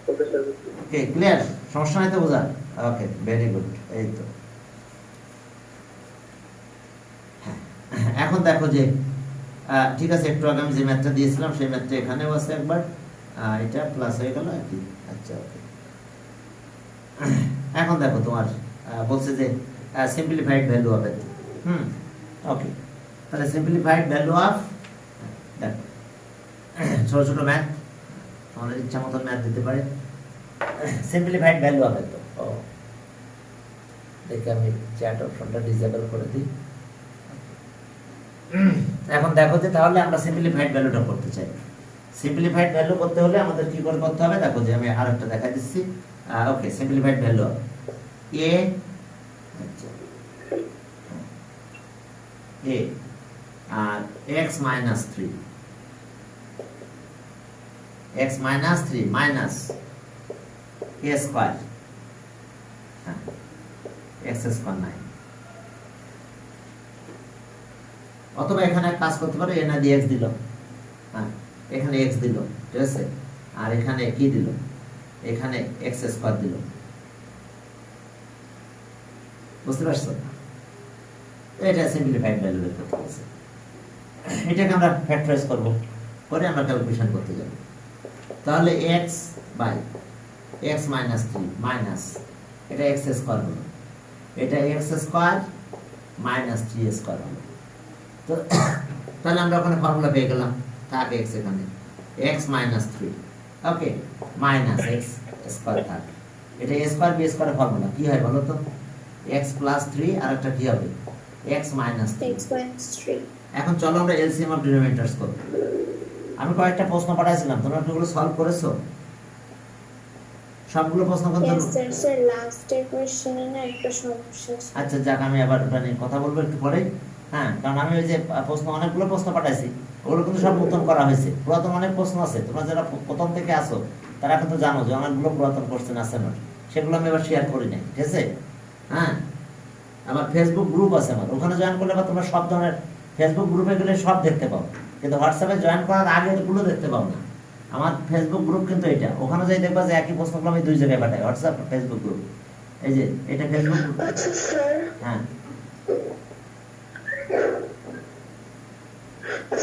Okay sir. Okay, clear? সমস্যা নাই তো বোঝা? Okay, very good. এই তো হ্যাঁ, এখন দেখো যে ঠিক আছে, একটু আগে আমি যে ম্যাথটা দিয়েছিলাম সেই ম্যাথটা এখানেও আছে একবার, এটা প্লাস হয়ে গেল আর কি। আচ্ছা ওকে, এখন দেখো তোমার বলছে যে সিম্পলিফাইড ভ্যালু হবে। ওকে, তাহলে সিম্পলিফাইড ভ্যালু অফ, দেখো ছোট ছোট ম্যাথ আমাদের ইচ্ছা মতো ম্যাথ দিতে পারে। সিম্পলিফাইড ভ্যালু হবে তো, ও দেখে আমি চ্যাট অপশনটা ডিসেবল করে দিই। এখন দেখো যে তাহলে আমরা সিম্পলিফাইড ভ্যালুটা করতে চাই। সিম্পলিফাইড ভ্যালু করতে হলে আমাদের কি করে করতে হবে? দেখো যে আমি আরেকটা দেখা দিচ্ছি। ওকে, সিম্পলিফাইড ভ্যালু এ, আচ্ছা এ আর x minus 3, x minus 3 minus a square, হ্যাঁ x স্কয়ার নাই। অথবা এখানে কাজ করতে পারো, এ না দিয়ে x দিল, হ্যাঁ এখানে x দিল, ঠিক আছে, আর এখানে কি দিল? এখানে x স্কয়ার দিল। বুঝতে পারছো? এটা সিম্পলিফাইড ভ্যালু বের করতে হবে। এটাকে আমরা ফ্যাক্টরাইজ করব, করে আমরা ক্যালকুলেশন করতে যাব। তাহলে x by x minus 3 minus এটা x স্কয়ার হলো, এটা x স্কয়ার মাইনাস 3 স্কয়ার হলো। তো তাহলে আমরা ওখানে ফর্মুলা পেয়ে গেলাম, থাক x এখানে x মাইনাস 3, ওকে, মাইনাস x স্কয়ার থাক। এটা a স্কয়ার b স্কয়ারের ফর্মুলা কি হয় বলো তো? x প্লাস 3 আর একটা কি হবে? x minus 3। এখন চলো আমরা এলসিএম অফ ডিনোমিনেটরস করব। আমি কয়েকটা প্রশ্ন পাঠাইছিলাম, তোমরা এগুলো সলভ করেছো? সবগুলো প্রশ্ন কিন্তু স্যার লাস্টের কোশ্চেনে না একটা সমস্যা ছিল। আচ্ছা যাক, আমি আবার ওটা নিয়ে কথা বলবো একটু পরে। হ্যাঁ, কারণ আমি ওই যে প্রশ্ন অনেকগুলো প্রশ্ন পাঠাইছি, ওগুলো কিন্তু সব নতুন করা হয়েছে। পুরাতন অনেক প্রশ্ন আছে, তোমরা যারা প্রথম থেকে আসো তারা কিন্তু জানো যে অনেকগুলো পুরাতন কোশ্চেন আছে আমার, সেগুলো আমি এবার শেয়ার করি নাই। ঠিক আছে? হ্যাঁ, আমার ফেসবুক গ্রুপ আছে, আমার ওখানে জয়েন করলে বা তোমরা সব ধরনের ফেসবুক গ্রুপে গেলে সব দেখতে পাও, কিন্তু হোয়াটসঅ্যাপে জয়েন করার আগে এগুলো দেখতে পাও না। আমার ফেসবুক গ্রুপ কিন্তু এটা, ওখানে যাই দেখবা যে একই প্রশ্নগুলো আমি দুই জায়গায় পাঠাই, হোয়াটসঅ্যাপ ফেসবুক গ্রুপ। এই যে এটা ফেসবুক গ্রুপ। আচ্ছা স্যার, হ্যাঁ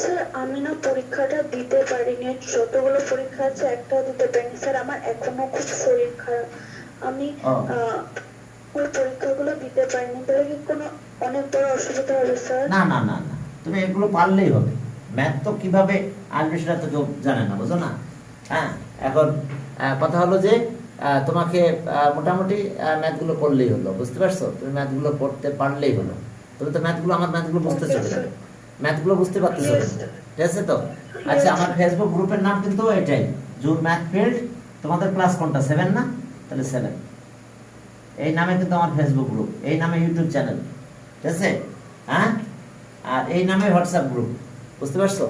স্যার আমি না পরীক্ষাটা দিতে পারিনি, যতগুলো পরীক্ষা আছে একটাও দিতে পারিনি স্যার। আমার এখনো খুব শরীর খারাপ, আমি ওই পরীক্ষাগুলো দিতে পারিনি। তাহলে কি কোনো অনেক বড় অসুবিধা হবে স্যার? না না না না, তুমি এগুলো পারলেই হবে। ম্যাথ তো কিভাবে আসবে সেটা তো কেউ জানে না, বুঝো না? হ্যাঁ, এখন কথা হলো যে তোমাকে মোটামুটি ম্যাথগুলো করলেই হলো, বুঝতে পারছো? তুমি ম্যাথগুলো করতে পারলেই হলো। তুমি তো ম্যাথগুলো, আমার ম্যাথগুলো বুঝতে Okay, চলে sir. যাবে, ম্যাথগুলো বুঝতে পারতেছো Yes, তো? sir. ঠিক আছে তো? আচ্ছা, Yes, আমার sir. ফেসবুক গ্রুপের নাম কিন্তু এটাই, জুন ম্যাথ ফিল্ড। তোমাদের ক্লাস কোনটা, 7 না? তাহলে 7 এই নামে কিন্তু আমার ফেসবুক গ্রুপ, এই নামে ইউটিউব চ্যানেল, ঠিক আছে? হ্যাঁ, আর এই নামে হোয়াটসঅ্যাপ গ্রুপ, বুঝতে পারছো?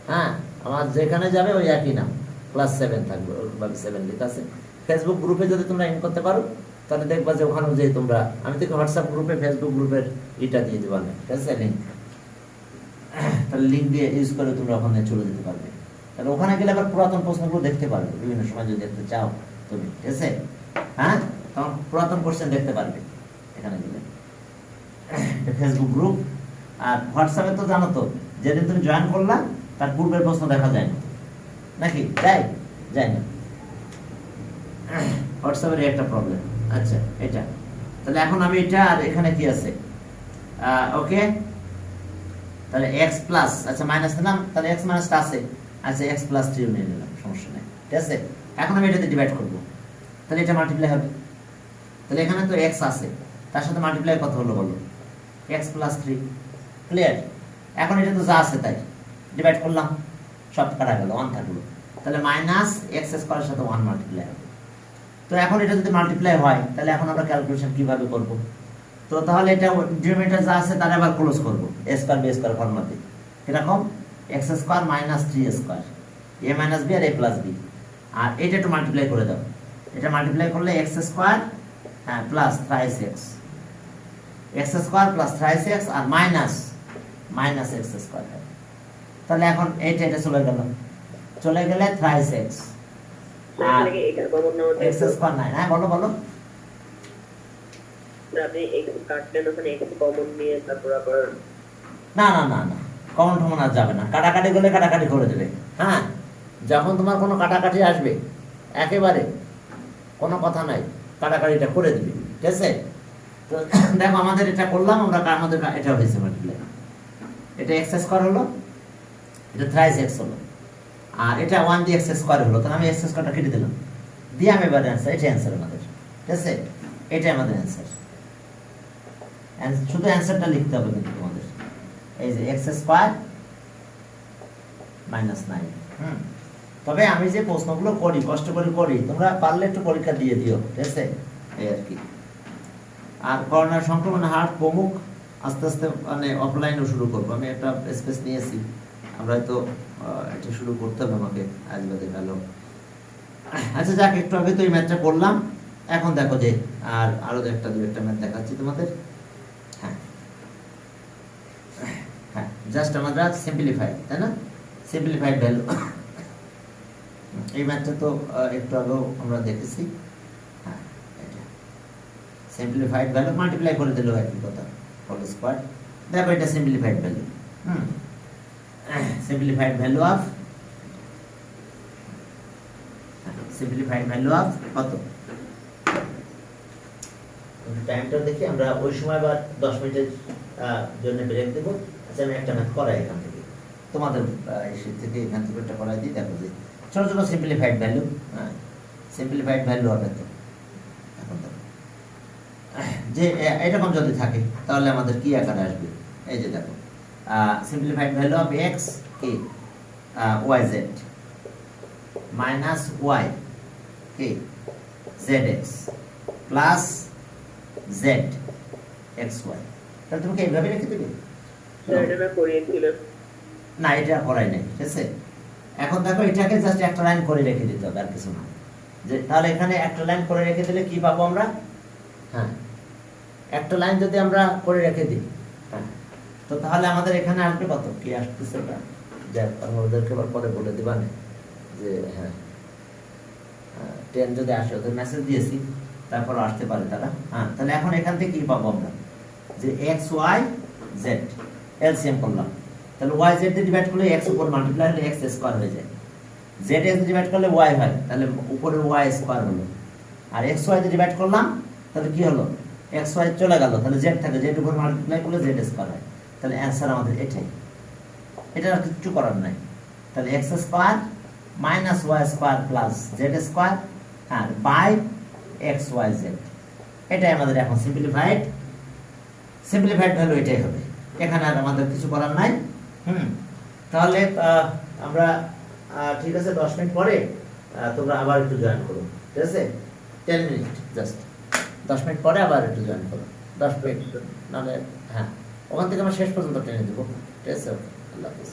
হ্যাঁ, আমার যেখানে যাবে ওই একই নাম, ক্লাস 7 থাকবে, ওইভাবে 7 লেখা আছে। ফেসবুক গ্রুপে যদি তোমরা ইন করতে পারো তাহলে দেখবা যে ওখানেও যে তোমরা, আমি দেখি হোয়াটসঅ্যাপ গ্রুপে ফেসবুক গ্রুপের এটা দিয়ে দেবো আমি, ঠিক আছে? লিঙ্ক, তাহলে লিঙ্ক দিয়ে ইউজ করে তোমরা ওখানে চলে যেতে পারবে। তাহলে ওখানে গেলে আবার পুরাতন প্রশ্নগুলো দেখতে পারবে, বিভিন্ন সময় যদি দেখতে চাও তুমি, ঠিক আছে? হ্যাঁ, তখন পুরাতন কোশ্চেন দেখতে পারবে এখানে গেলে। Facebook group. আর হোয়াটসঅ্যাপে তো জানো তো, যেদিন তুমি জয়েন করলা তার পূর্বের প্রশ্ন দেখা যায় না, নাকি যায়? যায় না। হোয়াটসঅ্যাপের একটা প্রবলেম। আচ্ছা, এটা তাহলে এখন আমি এটা, আর এখানে কি আছে? ওকে, তাহলে এক্স প্লাস, আচ্ছা মাইনাস নিলাম, তাহলে এক্স মাইনাসটা আছে, আচ্ছা এক্স প্লাস 3 নিয়ে নিলাম, সমস্যা নেই, ঠিক আছে? এখন আমি এটাতে ডিভাইড করবো, তাহলে এটা মাল্টিপ্লাই হবে। তাহলে এখানে তো এক্স আছে, তার সাথে মাল্টিপ্লাই কত হলো বলো? X plus 3, clear? এখন এটা তো যা আছে তাই ডিভাইড করলাম, সব কাটা গেল, 1 থাকলো, তাহলে মাইনাস এক্স স্কোয়ারের সাথে 1 মাল্টিপ্লাই হবে। তো এখন এটা যদি মাল্টিপ্লাই হয় তাহলে এখন আমরা ক্যালকুলেশন কিভাবে করব? তো তাহলে এটা ডিনোমিনেটর যা আছে তার আবার ক্লোজ করব, a স্কয়ার b স্কয়ার ফর্মুলাতে। এরকম x square minus 3 square, a minus b আর a প্লাস b, আর এটা একটু মাল্টিপ্লাই করে দাও। এটা মাল্টিপ্লাই করলে x স্কয়ার, হ্যাঁ, plus thrice x, x square plus thrice x আর মাইনাস x স্কয়ার। তাহলে এখন এটা চলে গেলে থ্রাইস x আর x কমন নাও, x স্কয়ার নাই। হ্যাঁ, বলো বলো। আপনি x কাটলেন, ওখানে x কমন নিয়ে তারপর আবার না না না না, কমন টমন আর যাবে না, কাটাকাটি করলে কাটাকাটি করে দেবে। হ্যাঁ, যখন তোমার কোনো কাটাকাটি আসবে একেবারে কোনো কথা নাই, কাটাকাটিটা করে দিবে, ঠিক আছে? তো দেখো আমাদের এটা করলাম আমরা, আমাদের এটা হয়েছে মাল্টিপ্লাই, এটা এক্স স্কয়ার হলো, এটা থ্রাইস এক্স হলো, আর এটা 1 দিয়ে এক্স স্কয়ার হলো, তাহলে আমি এক্স স্কয়ারটা কেটে দিলাম, দিয়ে আমি এবার অ্যান্সার, এটা অ্যান্সার আমাদের, ঠিক আছে? এটাই আমাদের অ্যান্সার। শুধু অ্যান্সারটা লিখতে হবে কিন্তু তোমাদের, এই যে এক্স স্কয়ার মাইনাস 9। তবে আমি যে প্রশ্নগুলো করি, কষ্ট করে করি, তোমরা পারলে একটু পরীক্ষা দিয়ে দিও, ঠিক আছে? এই আর কি। আর করোনা সংক্রমণ হার কমুক, আস্তে আস্তে মানে অফলাইনও শুরু করবো, আমি একটা স্পেস নিয়েছি, আমরা হয়তো এটা শুরু করতে হবে আমাকে, আজ বাদে ভালো। আচ্ছা যাক, একটু আগে তো এই ম্যাথটা করলাম, এখন দেখো যে আরো একটা ম্যাথ দেখাচ্ছি তোমাদের। হ্যাঁ হ্যাঁ, জাস্ট আমরা সিম্পলিফাই, তাই না? সিম্পলিফাইড ভ্যালু, এই ম্যাথটা তো একটু আগেও আমরা দেখেছি। হ্যাঁ, এটা সিম্পলিফাইড ভ্যালু মাল্টিপ্লাই করে দিলেও একই কথা, হোল স্কয়ার। দেখো এটা simplified value, simplified value of কত? টাইমটা দেখি, আমরা ওই সময় আবার 10 মিনিটের জন্য ব্রেক দেব। আচ্ছা, আমি একটা ম্যাথ করাই এখান থেকে, তোমাদের শীট থেকে এখান থেকে একটা করাই দিই। দেখো যে ছোট ছোট সিম্পলিফাইড ভ্যালু, সিম্পলিফাইড ভ্যালু হবে তো এখন দেখো যে এরকম যদি থাকে তাহলে আমাদের কি আকারে আসবে? এই যে দেখো, সিম্পলিফাইড ভ্যালু অফ এক্স কি ওয়াই জেড মাইনাস ওয়াই কি Z X plus Z X Y. তাহলে তুমি কি এইভাবে লিখে দেবে? এটা না করিয়েছিলেন না, এটা করাই নাই, ঠিক আছে? এখন দেখো এটাকে জাস্ট একটা লাইন করে রেখে দিতে হবে, আর কিছু না। যে তাহলে এখানে একটা লাইন করে রেখে দিলে কি পাবো আমরা? হ্যাঁ, একটা লাইন যদি আমরা করে রেখে দিই, হ্যাঁ, তো তাহলে আমাদের এখানে আসবে কত? কি আসতেছে ওটা দেখ, ওদেরকে আবার পরে বলে দিবা না যে হ্যাঁ 10 যদি আসে, ওদের মেসেজ দিয়েছি, তারপর আসতে পারে তারা। হ্যাঁ, তাহলে এখন এখান থেকে কি পাবো আমরা? যে এক্স ওয়াই জেড এলসিএম করলাম, তাহলে ওয়াই জেড দিয়ে ডিভাইড করলে এক্স উপর মাল্টিপ্লাই হলে এক্স স্কয়ার হয়ে যায়, জেড এক্স ডিভাইড করলে ওয়াই হয়, তাহলে উপরে ওয়াই স্কয়ার হলো, আর এক্স ওয়াই দিয়ে ডিভাইড করলাম তাহলে কি হলো? এক্স ওয়াই চলে গেল, তাহলে জেড থাকে, জেড উপর মাল্টিপ্লাই করলে জেড স্কয়ার হয়। তাহলে অ্যান্সার আমাদের এটাই, এটা আর কিছু করার নাই। তাহলে X square minus Y square plus Z square, হ্যাঁ বাই এক্স ওয়াই জেড, এটাই আমাদের এখন সিম্পলিফাইড ভ্যালু এটাই হবে, এখানে আর আমাদের কিছু করার নাই। তাহলে আমরা ঠিক আছে 10 মিনিট পরে তোমরা আবার একটু জয়েন করো, ঠিক আছে 10 মিনিট জাস্ট 10 মিনিট পরে আবার একটু জয়েন করো 10 মিনিট, নাহলে হ্যাঁ ওখান থেকে আমরা শেষ পর্যন্ত টেনে দেবো, ঠিক আছে? আল্লাহ হাফিজ।